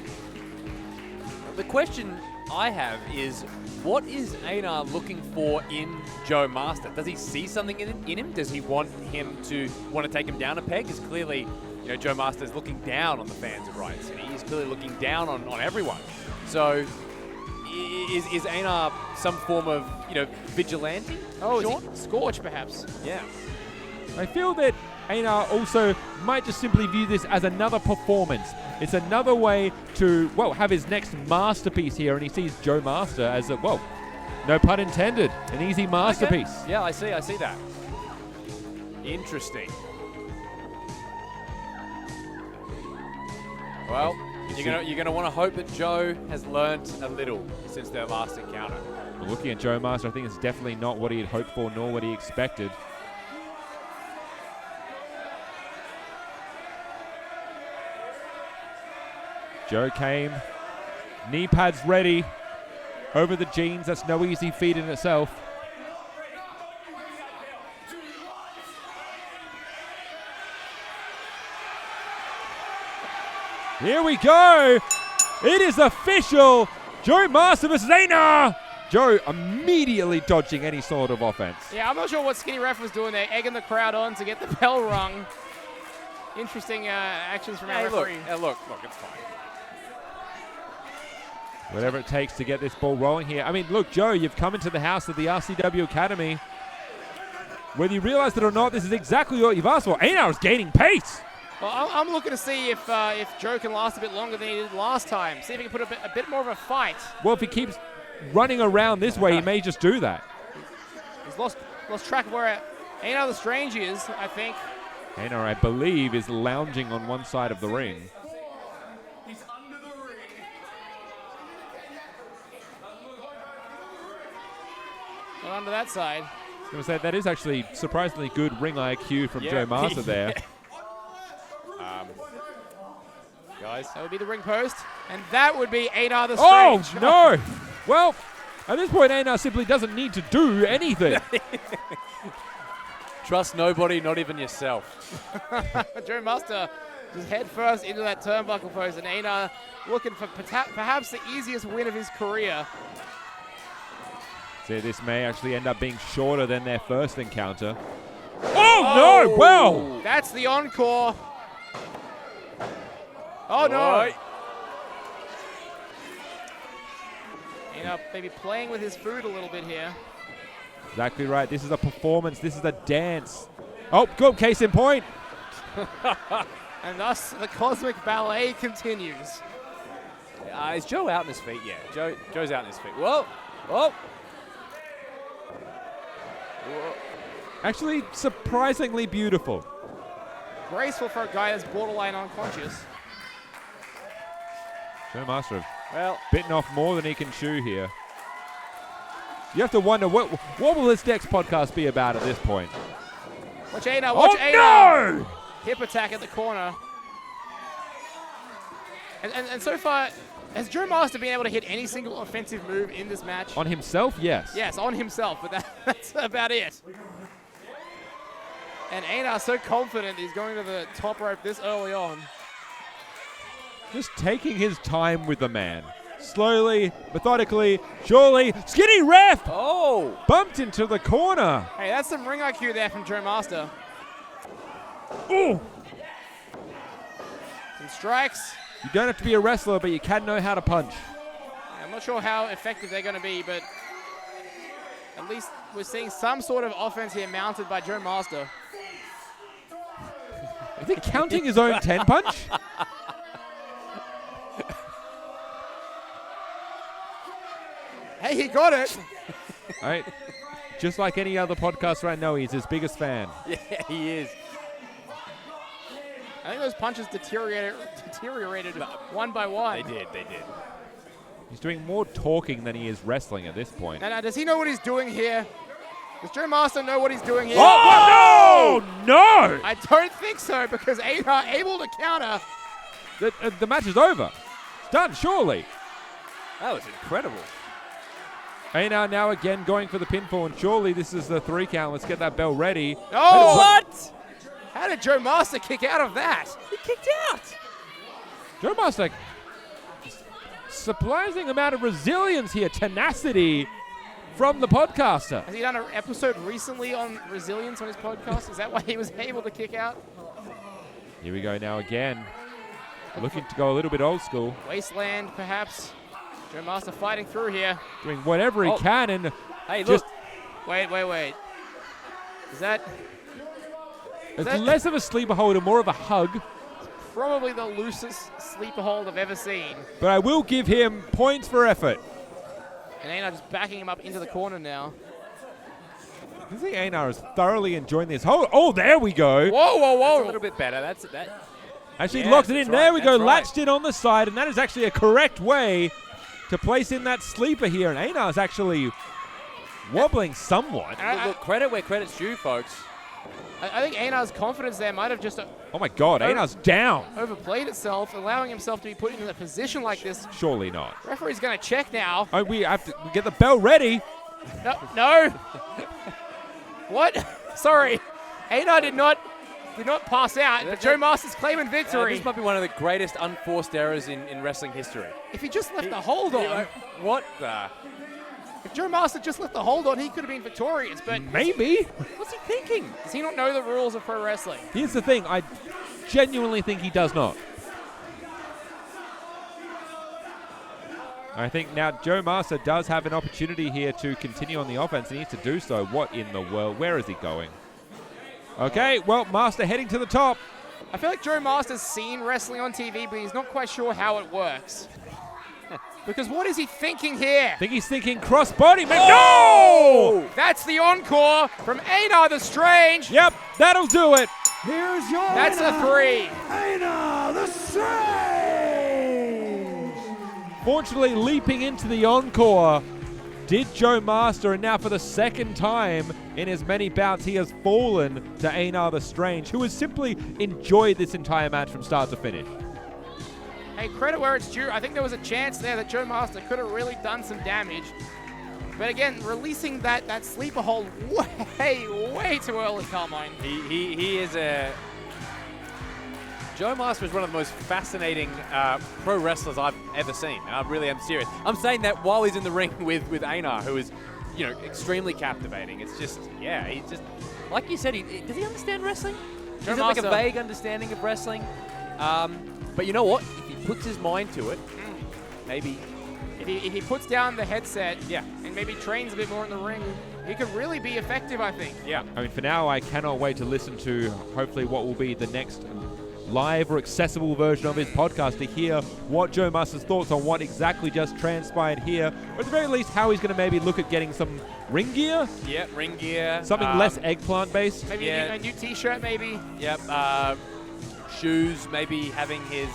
The question I have is, what is Aina looking for in Joe Master? Does he see something in him? Does he want to take him down a peg? Because clearly, you know, Joe Master is looking down on the fans of Riot City. He's clearly looking down on everyone. So, is Aina some form of, you know, vigilante? Oh, Sean? is he Scorch, perhaps? Yeah. I feel that Aina also might just simply view this as another performance. It's another way to, well, have his next masterpiece here, and he sees Joe Master as a, well, no pun intended, an easy masterpiece. Okay. Yeah, I see that. Interesting. Well, you're gonna want to hope that Joe has learnt a little since their last encounter. Well, looking at Joe Master, I think it's definitely not what he had hoped for, nor what he expected. Joe came, knee pads ready, over the jeans. That's no easy feat in itself. Here we go. It is official. Joe Master versus Aina. Joe immediately dodging any sort of offense. Yeah, I'm not sure what Skinny Ref was doing there, egging the crowd on to get the bell rung. Interesting actions from our referee. Look, it's fine. Whatever it takes to get this ball rolling here. I mean, look, Joe, you've come into the house of the RCW Academy. Whether you realize it or not, this is exactly what you've asked for. Einar is gaining pace. Well, I'm looking to see if Joe can last a bit longer than he did last time. See if he can put a bit more of a fight. Well, if he keeps running around this way, he may just do that. He's lost track of where Einar the Strange is, I think. Einar, I believe, is lounging on one side of the ring. He's under the ring. Not under that side. I was going to say, that is actually surprisingly good ring IQ from Joe Marz there. Guys. That would be the ring post, and that would be Einar the Strange. Oh, no! Well, at this point, Einar simply doesn't need to do anything. Trust nobody, not even yourself. Joe Master just head first into that turnbuckle post, and Einar looking for perhaps the easiest win of his career. So this may actually end up being shorter than their first encounter. Oh, no! Well! That's the encore. Oh, no. Right. Einar maybe playing with his food a little bit here. Exactly right. This is a performance. This is a dance. Oh, good. Case in point. And thus, the Cosmic Ballet continues. Is Joe out on his feet? Yeah, Joe's out on his feet. Whoa. Whoa. Whoa. Actually, surprisingly beautiful. Graceful for a guy that's borderline unconscious. Joe Master well bitten off more than he can chew here. You have to wonder, what will this next podcast be about at this point? Watch Einar, watch Einar. No! Hip attack at the corner. And so far, has Joe Master been able to hit any single offensive move in this match? On himself, yes. Yes, on himself, but that's about it. And Einar so confident he's going to the top rope this early on. Just taking his time with the man. Slowly, methodically, surely. Skinny ref! Oh! Bumped into the corner. Hey, that's some ring IQ there from Joe Master. Ooh! Some strikes. You don't have to be a wrestler, but you can know how to punch. I'm not sure how effective they're going to be, but at least we're seeing some sort of offense here mounted by Joe Master. Is he counting his own 10 punch? Hey, he got it. All right. Just like any other podcast right now, he's his biggest fan. Yeah, he is. I think those punches deteriorated one by one. They did. He's doing more talking than he is wrestling at this point. Now, does he know what he's doing here? Does Joe Master know what he's doing here? Oh, no! I don't think so, because Einar able to counter. The match is over. It's done, surely. That was incredible. Einar now again going for the pinfall, and surely this is the 3 count. Let's get that bell ready. Oh, what? How did Joe Master kick out of that? He kicked out. Joe Master, surprising amount of resilience here, tenacity from the podcaster. Has he done an episode recently on resilience on his podcast? Is that why he was able to kick out? Here we go now again. Looking to go a little bit old school. Wasteland, perhaps. Joe Master fighting through here. Doing whatever he can, and hey, just look. Wait. Is that... It's less of a sleeper hold and more of a hug. Probably the loosest sleeper hold I've ever seen. But I will give him points for effort. And Einar just backing him up into the corner now. I think Einar is thoroughly enjoying this. Oh, there we go. Whoa. That's a little bit better. That's that. Actually yes, locked it in. Right, there we go. right. Latched in on the side, and that is actually a correct way to place in that sleeper here. And Einar is actually wobbling somewhat. Look, credit where credit's due, folks. I think Einar's confidence there might have just Oh my God, Einar's down. overplayed itself, allowing himself to be put into a position like this. Surely not. Referee's going to check now. Oh, we have to get the bell ready. No. What? Sorry. Einar did not pass out, but Joe Master's claiming victory. This might be one of the greatest unforced errors in wrestling history. If he just left the hold on. What the? If Joe Master just left the hold on, he could have been victorious, but... Maybe. What's he thinking? Does he not know the rules of pro wrestling? Here's the thing. I genuinely think he does not. I think now Joe Master does have an opportunity here to continue on the offense. He needs to do so. What in the world? Where is he going? Okay, well, Master heading to the top. I feel like Joe Master's seen wrestling on TV, but he's not quite sure how it works. Because what is he thinking here? I think he's thinking crossbody. No! That's the encore from Einar the Strange. Yep, that'll do it. Here's your That's winner, a 3. Einar the Strange. Fortunately, leaping into the encore did Joe Master, and now for the second time in as many bouts, he has fallen to Einar the Strange, who has simply enjoyed this entire match from start to finish. Hey, credit where it's due. I think there was a chance there that Joe Master could have really done some damage. But again, releasing that sleeper hold way too early, Carmine. He is a... Joe Master is one of the most fascinating pro wrestlers I've ever seen. I really am serious. I'm saying that while he's in the ring with Einar, who is, you know, extremely captivating. It's just, yeah, he's just, like you said, does he understand wrestling? Is it like a vague understanding of wrestling? But you know what? If he puts his mind to it, maybe. If he puts down the headset, and maybe trains a bit more in the ring, he could really be effective, I think. Yeah. I mean, for now, I cannot wait to listen to hopefully what will be the next live or accessible version of his podcast to hear what Joe Master's thoughts on what exactly just transpired here, or at the very least how he's going to maybe look at getting some ring gear. Yeah, ring gear. Something less eggplant based. Maybe a new t-shirt, maybe. Yep. Shoes, maybe having his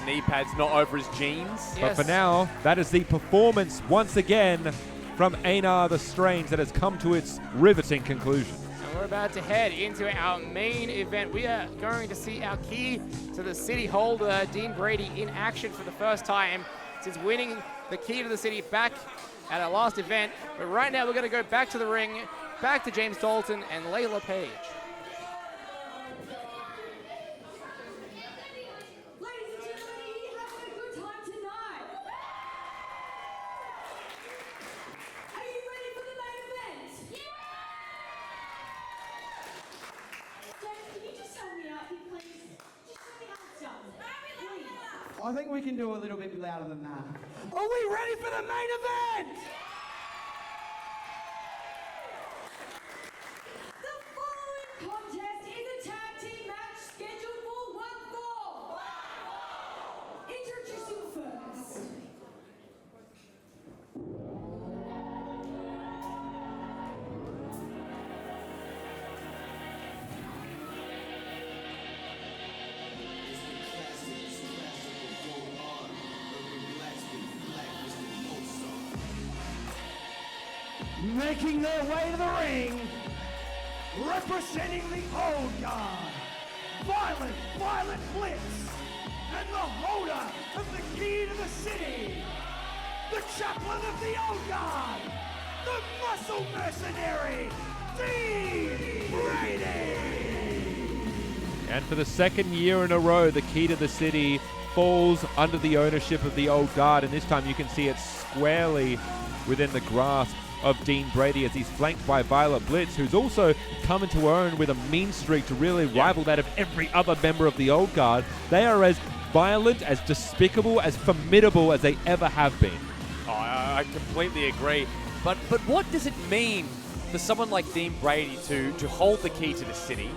knee pads not over his jeans. But for now, that is the performance once again from Einar the Strange that has come to its riveting conclusion. And we're about to head into our main event. We are going to see our key to the city holder, Dean Brady, in action for the first time since winning the key to the city back at our last event. But right now, we're going to go back to the ring, back to James Dalton and Layla Page. I think we can do a little bit louder than that. Are we ready for the main event? The following contest is a tag team match scheduled for 1 fall. Introducing first. Making their way to the ring, representing the old guard, Violet Blitz, and the holder of the key to the city, the chaplain of the old guard, the muscle mercenary, Dean Brady. And for the second year in a row, the key to the city falls under the ownership of the old guard, and this time you can see it squarely within the grasp of Dean Brady as he's flanked by Violet Blitz, who's also coming to earn with a mean streak to really rival that of every other member of the old guard. They are as violent, as despicable, as formidable as they ever have been. Oh, I completely agree. But what does it mean for someone like Dean Brady to hold the key to the city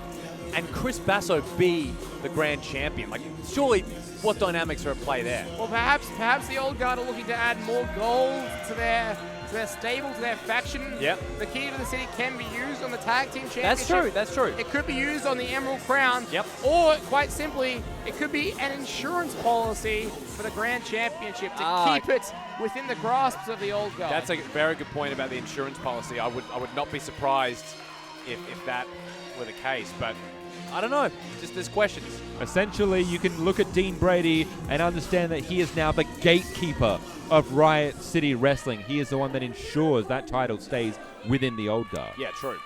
and Chris Basso be the grand champion? Like, surely, what dynamics are at play there? Well, perhaps the old guard are looking to add more gold to their stable, to their faction. Yep. The key to the city can be used on the tag team championship. That's true. It could be used on the Emerald Crown. Yep. Or, quite simply, it could be an insurance policy for the Grand Championship to keep it within the grasps of the old guard. That's a very good point about the insurance policy. I would not be surprised if that were the case, but I don't know. Just there's questions. Essentially, you can look at Dean Brady and understand that he is now the gatekeeper of Riot City Wrestling. He is the one that ensures that title stays within the old guard. Yeah, true.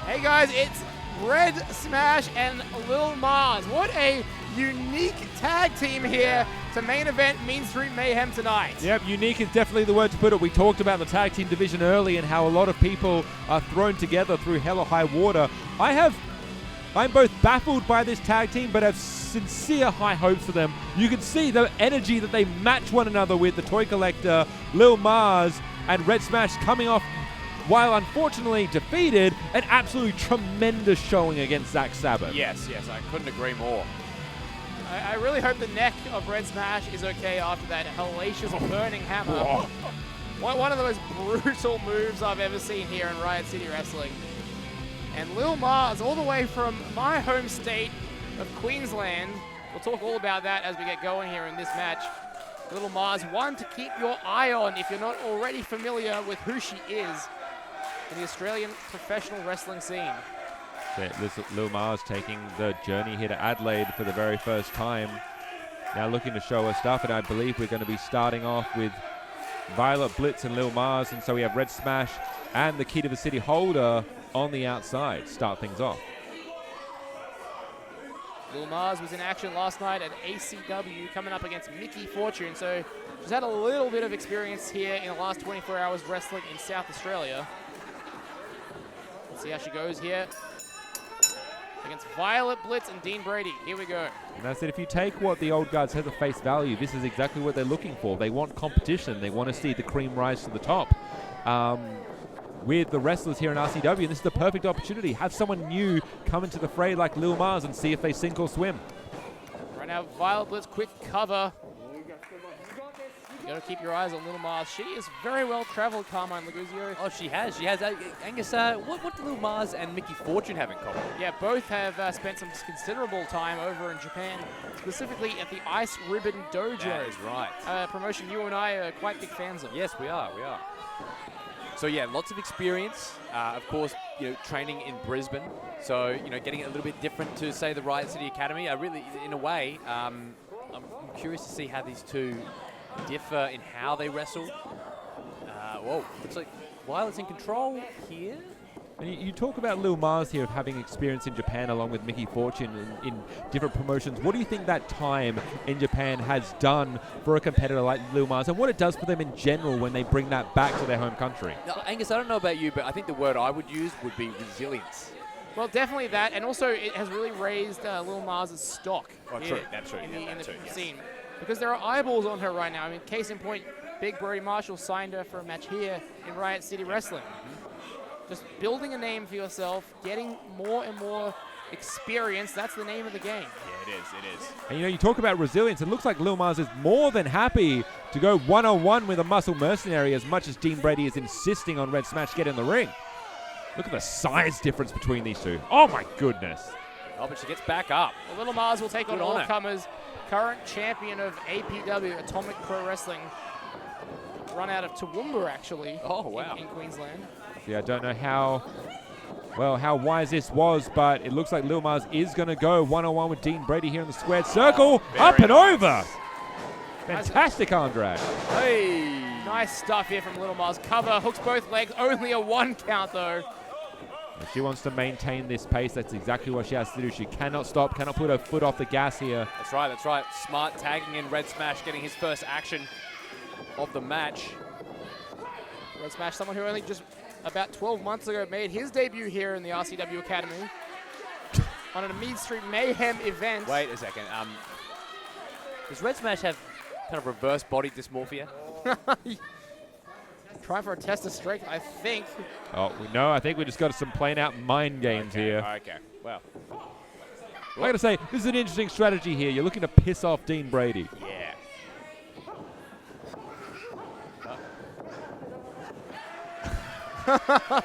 Hey guys, it's Red Smash and Lil Marz. What a unique tag team here to main event Mean Street Mayhem tonight. Yep, unique is definitely the word to put it. We talked about the tag team division early and how a lot of people are thrown together through hell or high water. I'm both baffled by this tag team, but have sincere high hopes for them. You can see the energy that they match one another with. The Toy Collector, Lil Marz, and Red Smash coming off, while unfortunately defeated, an absolutely tremendous showing against Zak Sabbath. Yes, I couldn't agree more. I really hope the neck of Red Smash is okay after that hellacious burning hammer. One of the most brutal moves I've ever seen here in Riot City Wrestling. And Lil Marz, all the way from my home state of Queensland. We'll talk all about that as we get going here in this match. Lil Marz, one to keep your eye on if you're not already familiar with who she is in the Australian professional wrestling scene. This Lil Marz taking the journey here to Adelaide for the very first time. Now looking to show her stuff, and I believe we're going to be starting off with Violet Blitz and Lil Marz, and so we have Red Smash and the Key to the City holder on the outside. Start things off. Lil Marz was in action last night at ACW coming up against Mickey Fortune, so she's had a little bit of experience here in the last 24 hours wrestling in South Australia. Let's see how she goes here against Violet Blitz and Dean Brady. Here we go. And that's it. If you take what the old guard says at face value, this is exactly what they're looking for. They want competition. They want to see the cream rise to the top. With the wrestlers here in RCW, and this is the perfect opportunity. Have someone new come into the fray like Lil Marz and see if they sink or swim. Right now, Violet Blitz, quick cover. You got to keep your eyes on Lil Marz. She is very well traveled, Carmine Laguzio. Oh, she has. Angus, what do Lil Marz and Mickey Fortune have in common? Yeah, both have spent some considerable time over in Japan, specifically at the Ice Ribbon Dojo. That is right. Promotion you and I are quite big fans of. Yes, we are. So yeah, lots of experience. Of course, training in Brisbane. So getting it a little bit different to say the Riot City Academy. I really, in a way, I'm curious to see how these two differ in how they wrestle. Whoa, looks like Violet's in control here. And you talk about Lil Marz here of having experience in Japan along with Mickey Fortune in different promotions. What do you think that time in Japan has done for a competitor like Lil Marz, and what it does for them in general when they bring that back to their home country? Now, Angus, I don't know about you, but I think the word I would use would be resilience. Well, definitely that, and also it has really raised Lil Marz's stock. Oh, true. That's true. In the scene. Because there are eyeballs on her right now. I mean, case in point, Big Brody Marshall signed her for a match here in Riot City Wrestling. Just building a name for yourself, getting more and more experience, that's the name of the game. Yeah, it is. And you talk about resilience, it looks like Lil Marz is more than happy to go one-on-one with a muscle mercenary, as much as Dean Brady is insisting on Red Smash get in the ring. Look at the size difference between these two. Oh my goodness. Oh, but she gets back up. Well, Lil Marz will take on all comers. Current champion of APW, Atomic Pro Wrestling. Run out of Toowoomba, actually. Oh, wow. In Queensland. See, I don't know how wise this was, but it looks like Lil Marz is going to go one-on-one with Dean Brady here in the squared circle. Up and over. Fantastic arm drag. Hey. Nice stuff here from Lil Marz. Cover, hooks both legs. Only a 1 count, though. If she wants to maintain this pace, that's exactly what she has to do. She cannot stop, cannot put her foot off the gas here. That's right. Smart tagging in Red Smash, getting his first action of the match. Red Smash, someone who only just about 12 months ago made his debut here in the RCW Academy on a Mean Street Mayhem event. Wait a second. Does Red Smash have kind of reverse body dysmorphia? Trying for a test of strength, I think. Oh, no, I think we just got some plain out mind games here. Okay, well. I got to say, this is an interesting strategy here. You're looking to piss off Dean Brady. Yeah.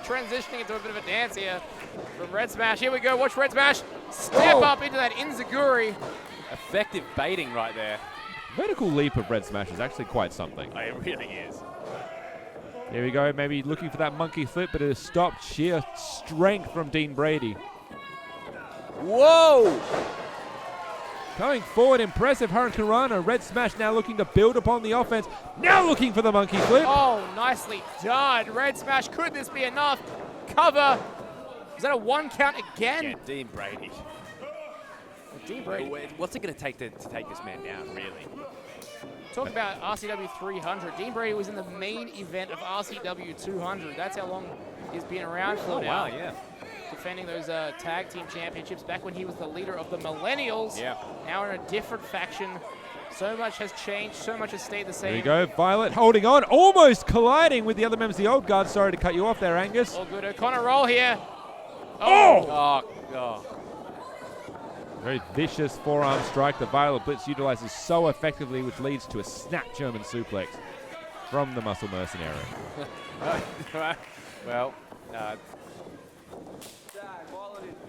Transitioning into a bit of a dance here from Red Smash. Here we go. Watch Red Smash step up into that Inzaguri. Effective baiting right there. Vertical leap of Red Smash is actually quite something. Oh, it really is. There we go. Maybe looking for that monkey flip, but it is stopped. Sheer strength from Dean Brady. Whoa! Going forward, impressive Hurricane Rana. Red Smash now looking to build upon the offense. Now looking for the monkey flip. Oh, nicely done. Red Smash, could this be enough? Cover. Is that a 1 count again? Yeah, Dean Brady. Dean Brady. What's it going to take to take this man down, really? Talk about RCW 300. Dean Brady was in the main event of RCW 200. That's how long he's been around for now. Wow, yeah. Defending those tag team championships back when he was the leader of the Millennials. Yeah. Now in a different faction. So much has changed. So much has stayed the same. There you go. Violet holding on, almost colliding with the other members of the old guard. Sorry to cut you off there, Angus. All good. O'Connor roll here. Oh! Oh. Very vicious forearm strike that Violet Blitz utilizes so effectively, which leads to a snap German suplex from the Muscle Mercenary. Well,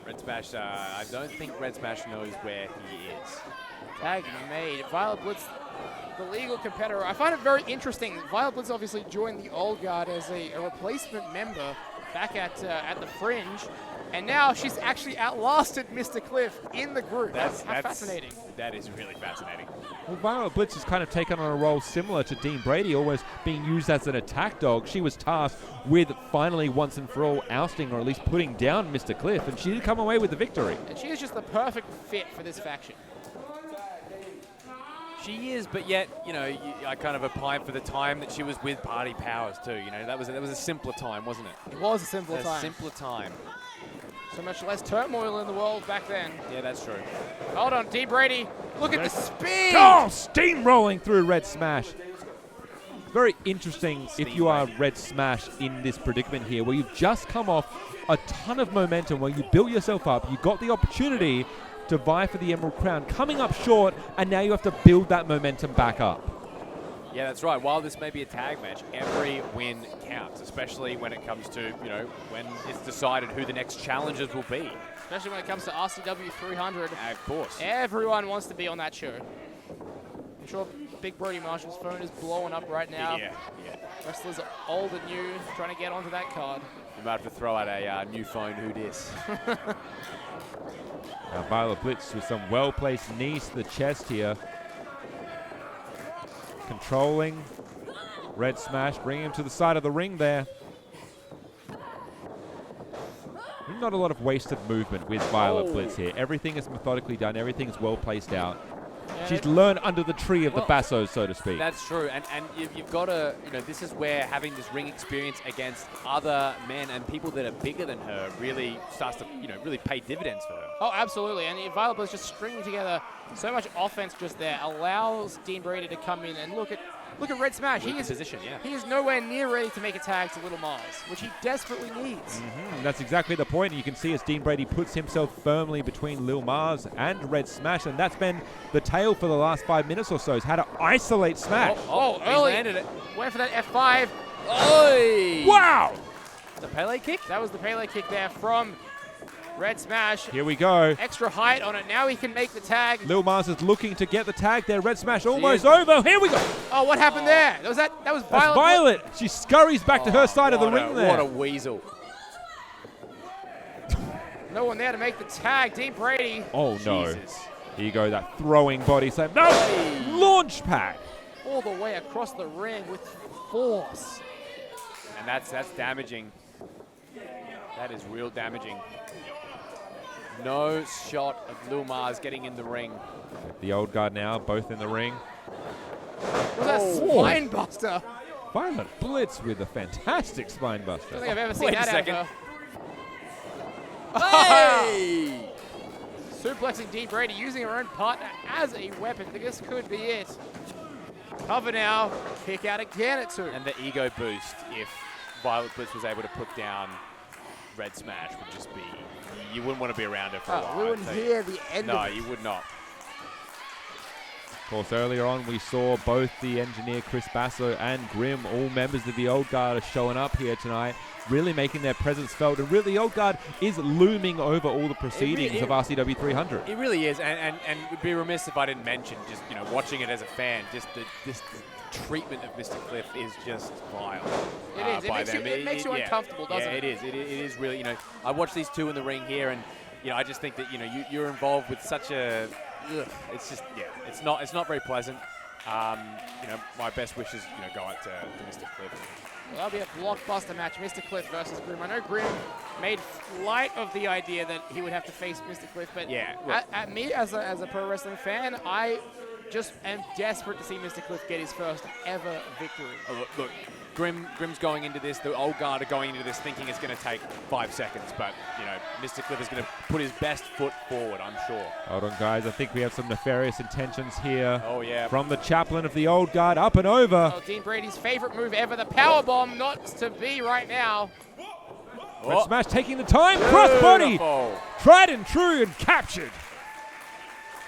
Red Smash, I don't think Red Smash knows where he is. Tag made. Violet Blitz, the legal competitor. I find it very interesting. Violet Blitz obviously joined the old guard as a replacement member back at the Fringe. And now she's actually outlasted Mr. Cliff in the group. That's fascinating. That is really fascinating. Well, Violet Blitz has kind of taken on a role similar to Dean Brady, almost being used as an attack dog. She was tasked with finally, once and for all, ousting or at least putting down Mr. Cliff, and she did come away with the victory. And she is just the perfect fit for this faction. She is, but yet, you know, I kind of opine for the time that she was with Party Powers too. You know, that was a simpler time, wasn't it? It was a simpler time. A simpler time. So much less turmoil in the world back then. Yeah, that's true. Hold on, D. Brady. Look at the speed. Oh, steamrolling through Red Smash. Very interesting if you are Red Smash in this predicament here, where you've just come off a ton of momentum, where you built yourself up, you got the opportunity to vie for the Emerald Crown, coming up short, and now you have to build that momentum back up. Yeah, that's right. While this may be a tag match, every win counts, especially when it comes to, you know, when it's decided who the next challengers will be. Especially when it comes to RCW 300. Of course. Everyone wants to be on that show. I'm sure Big Brody Marshall's phone is blowing up right now. Yeah. Wrestlers old and new trying to get onto that card. You might have to throw out a new phone, who dis. Now Violet Blitz with some well-placed knees to the chest here. Controlling Red Smash, bringing him to the side of the ring there. Not a lot of wasted movement with Violet Blitz here. Everything is methodically done. Everything is well placed out. Yeah, she's learned under the tree of the bassos, so to speak. That's true, and you've got to, you know, this is where having this ring experience against other men and people that are bigger than her really starts to, you know, really pay dividends for her. Oh, absolutely, and Violet Blitz just stringing together so much offense just there allows Dean Brady to come in and look at Red Smash. He is nowhere near ready to make a tag to Little Marz, which he desperately needs. That's exactly the point. You can see as Dean Brady puts himself firmly between Lil Marz and Red Smash, and that's been the tale for the last 5 minutes or so, is how to isolate Smash. Early. Landed it. Went for that F5. Oi! Wow! The Pele kick? That was the Pele kick there from Red Smash. Here we go. Extra height on it. Now he can make the tag. Lil Marz is looking to get the tag there. Red Smash almost over. Here we go. Oh, what happened there? That was Violet. That's Violet. She scurries back to her side of the ring there. What a weasel. No one there to make the tag. Dean Brady. Oh, no. Jesus. Here you go. That throwing body slam. No! Hey. Launch pack. All the way across the ring with force. And that's damaging. That is real damaging. No shot of Lil Marz getting in the ring. The old guard now, both in the ring. Was that spine buster? Violet Blitz with a fantastic spine buster. I don't think I've ever seen Wait that a second. out of her. Hey! Suplexing Dean Brady, using her own partner as a weapon. This could be it. Cover now. Kick out again at 2. And the ego boost if Violet Blitz was able to put down Red Smash would just be... You wouldn't want to be around her for a while. We wouldn't hear the end of it. No, you would not. Of course, earlier on, we saw both the engineer Chris Basso and Grim, all members of the old guard, are showing up here tonight, really making their presence felt. And really, the old guard is looming over all the proceedings of RCW 300. It really is, and it would be remiss if I didn't mention, just, you know, watching it as a fan, just this treatment of Mr. Cliff is just vile. It is. It makes you uncomfortable, doesn't it? Yeah, it is. It is really, you know, I watch these two in the ring here, and, you know, I just think that, you know, you're involved with such a... It's just, yeah, it's not very pleasant. My best wishes, go out to Mr. Cliff. Well, that'll be a blockbuster match, Mr. Cliff versus Grim. I know Grim made light of the idea that he would have to face Mr. Cliff, but at me as a pro wrestling fan, I just am desperate to see Mr. Cliff get his first ever victory. Oh, look, Grim's going into this, the old guard are going into this thinking it's going to take 5 seconds, but, Mr. Cliff is going to put his best foot forward, I'm sure. Hold on, guys. I think we have some nefarious intentions here. Oh, yeah. From the chaplain of the old guard, up and over. Oh, Dean Brady's favorite move ever, the powerbomb, not to be right now. Red Smash taking the time, crossbody. Tried and true and captured.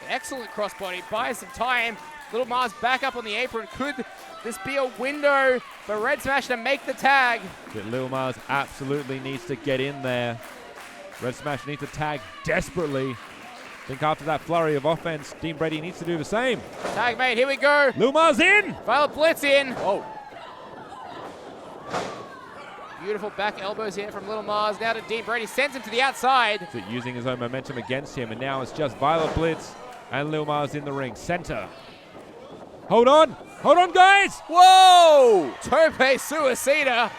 Excellent crossbody, buys some time. Little Marz back up on the apron. Could this be a window for Red Smash to make the tag? Lil Marz absolutely needs to get in there. Red Smash needs to tag desperately. I think after that flurry of offense, Dean Brady needs to do the same. Tag mate, here we go. Lil Marz in. Violet Blitz in. Oh. Beautiful back elbows here from Little Marz. Now to Dean Brady, sends him to the outside. So using his own momentum against him, and now it's just Violet Blitz and Lil Marz in the ring. Center. Hold on, guys! Whoa! Tope Suicida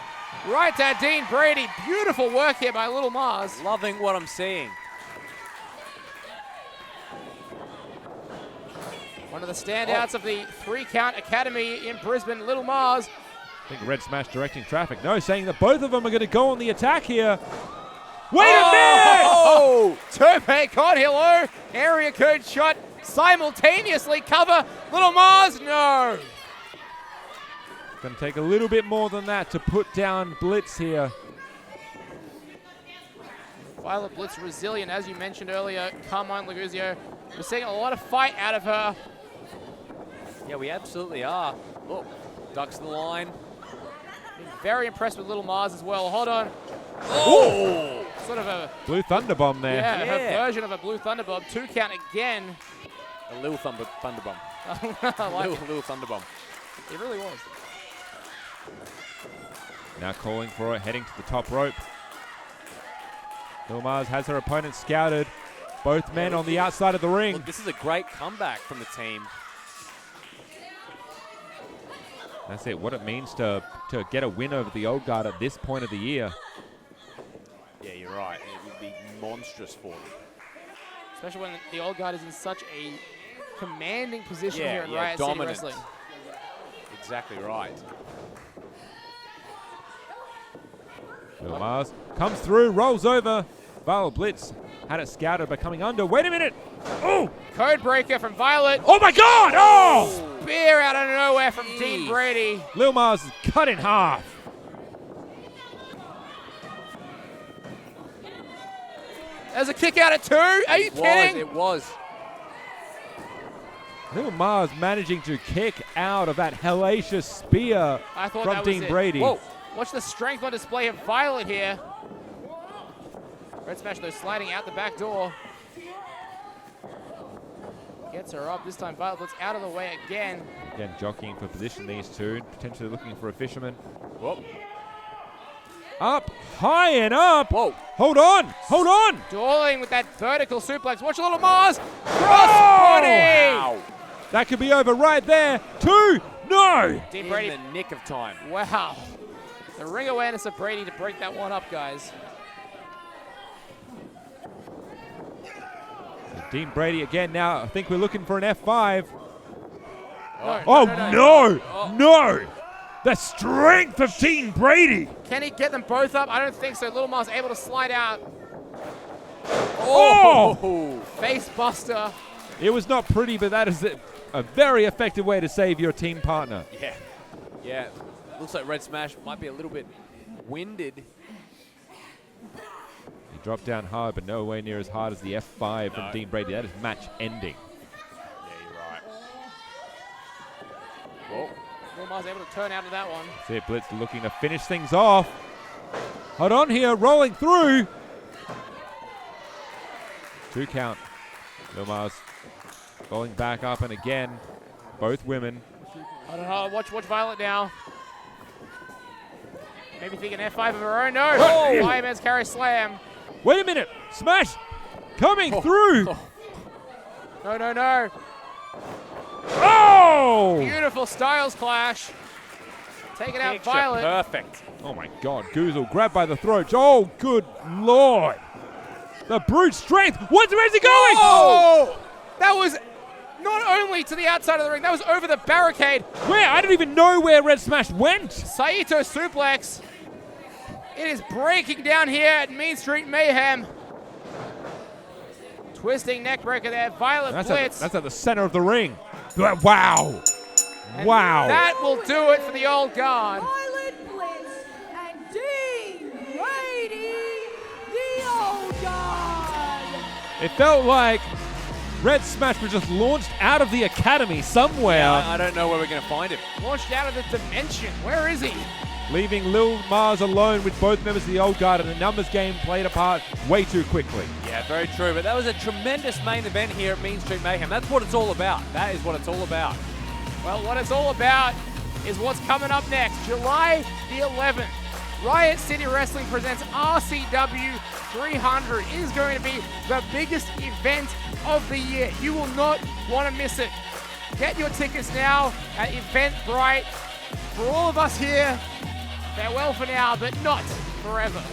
right to Dean Brady. Beautiful work here by Little Marz. Loving what I'm seeing. One of the standouts of the 3-Count Academy in Brisbane, Little Marz. I think Red Smash directing traffic. No, saying that both of them are going to go on the attack here. Wait a minute! Oh! Tope caught Hilo. Area code shot. Simultaneously cover. Little Marz, no. Going to take a little bit more than that to put down Blitz here. Violet Blitz resilient, as you mentioned earlier. Carmine Laguzio. We're seeing a lot of fight out of her. Yeah, we absolutely are. Look, ducks the line. Been very impressed with Little Marz as well. Hold on. Oh! Sort of a Blue Thunder Bomb there. Yeah, her version of a Blue Thunder Bomb. 2-count again. A little thunder bomb. I like little thunder bomb. It really was. Now calling for it, heading to the top rope. Lil Marz has her opponent scouted. Both men on the outside of the ring. Look, this is a great comeback from the team. That's it, what it means to get a win over the old guard at this point of the year. Yeah, you're right. It would be monstrous for them. Especially when the old guard is in such a commanding position here in Riot dominant. City Wrestling. Exactly right. Lil Marz comes through, rolls over. Violet Blitz had it scouted but coming under. Wait a minute. Oh! Code breaker from Violet. Oh my God! Oh! Spear out of nowhere from Dean Brady. Lil Marz is cut in half. There's a kick out of 2. Are you kidding? It was. Lil Marz managing to kick out of that hellacious spear from Dean Brady. Whoa. Watch the strength on display of Violet here. Red Smash, though, sliding out the back door. Gets her up. This time, Violet Blitz out of the way again. Again, jockeying for position, these two. Potentially looking for a fisherman. Whoa. Up, high and up. Whoa. Hold on. Dueling with that vertical suplex. Watch Little Marz. Crossbody. Wow. That could be over right there. 2. No. Dean In Brady. the nick of time. Wow. The ring awareness of Brady to break that one up, guys. Dean Brady again now. I think we're looking for an F5. No. The strength of Dean Brady. Can he get them both up? I don't think so. Little Marz able to slide out. Oh! Face buster. It was not pretty, but that is a very effective way to save your team partner. Yeah. Looks like Red Smash might be a little bit winded. He dropped down hard, but nowhere near as hard as the F5 from Dean Brady. That is match ending. Yeah, you're right. Whoa. Little Marz able to turn out of that one. See it, Blitz looking to finish things off. Hold on here, rolling through. 2 count. Lil Marz going back up and again. Both women. I don't know. Watch Violet now. Maybe thinking F5 of her own. No. Fireman's carry slam. Wait a minute. Smash coming through. No. Oh! Oh! Beautiful styles clash. Taking out Picture Violet. perfect. Oh my God, Goozle grabbed by the throat. Oh, good Lord. The brute strength. Where's he going? Oh! That was not only to the outside of the ring, that was over the barricade. Where? I don't even know where Red Smash went. Saito suplex. It is breaking down here at Mean Street Mayhem. Twisting neckbreaker there. Violet Blitz. That's at the center of the ring. Wow. And Wow. that will do it for the old guard. Violet Blitz and Dean Brady, the old guard. It felt like Red Smash was just launched out of the academy somewhere. I don't know where we're going to find him. Launched out of the dimension. Where is he? Leaving Lil Marz alone with both members of the old guard, and the numbers game played a part way too quickly. Yeah, very true. But that was a tremendous main event here at Mean Street Mayhem. That's what it's all about. That is what it's all about. Well, what it's all about is what's coming up next. July the 11th, Riot City Wrestling presents RCW 300. It is going to be the biggest event of the year. You will not want to miss it. Get your tickets now at Eventbrite. For all of us here, farewell for now, but not forever.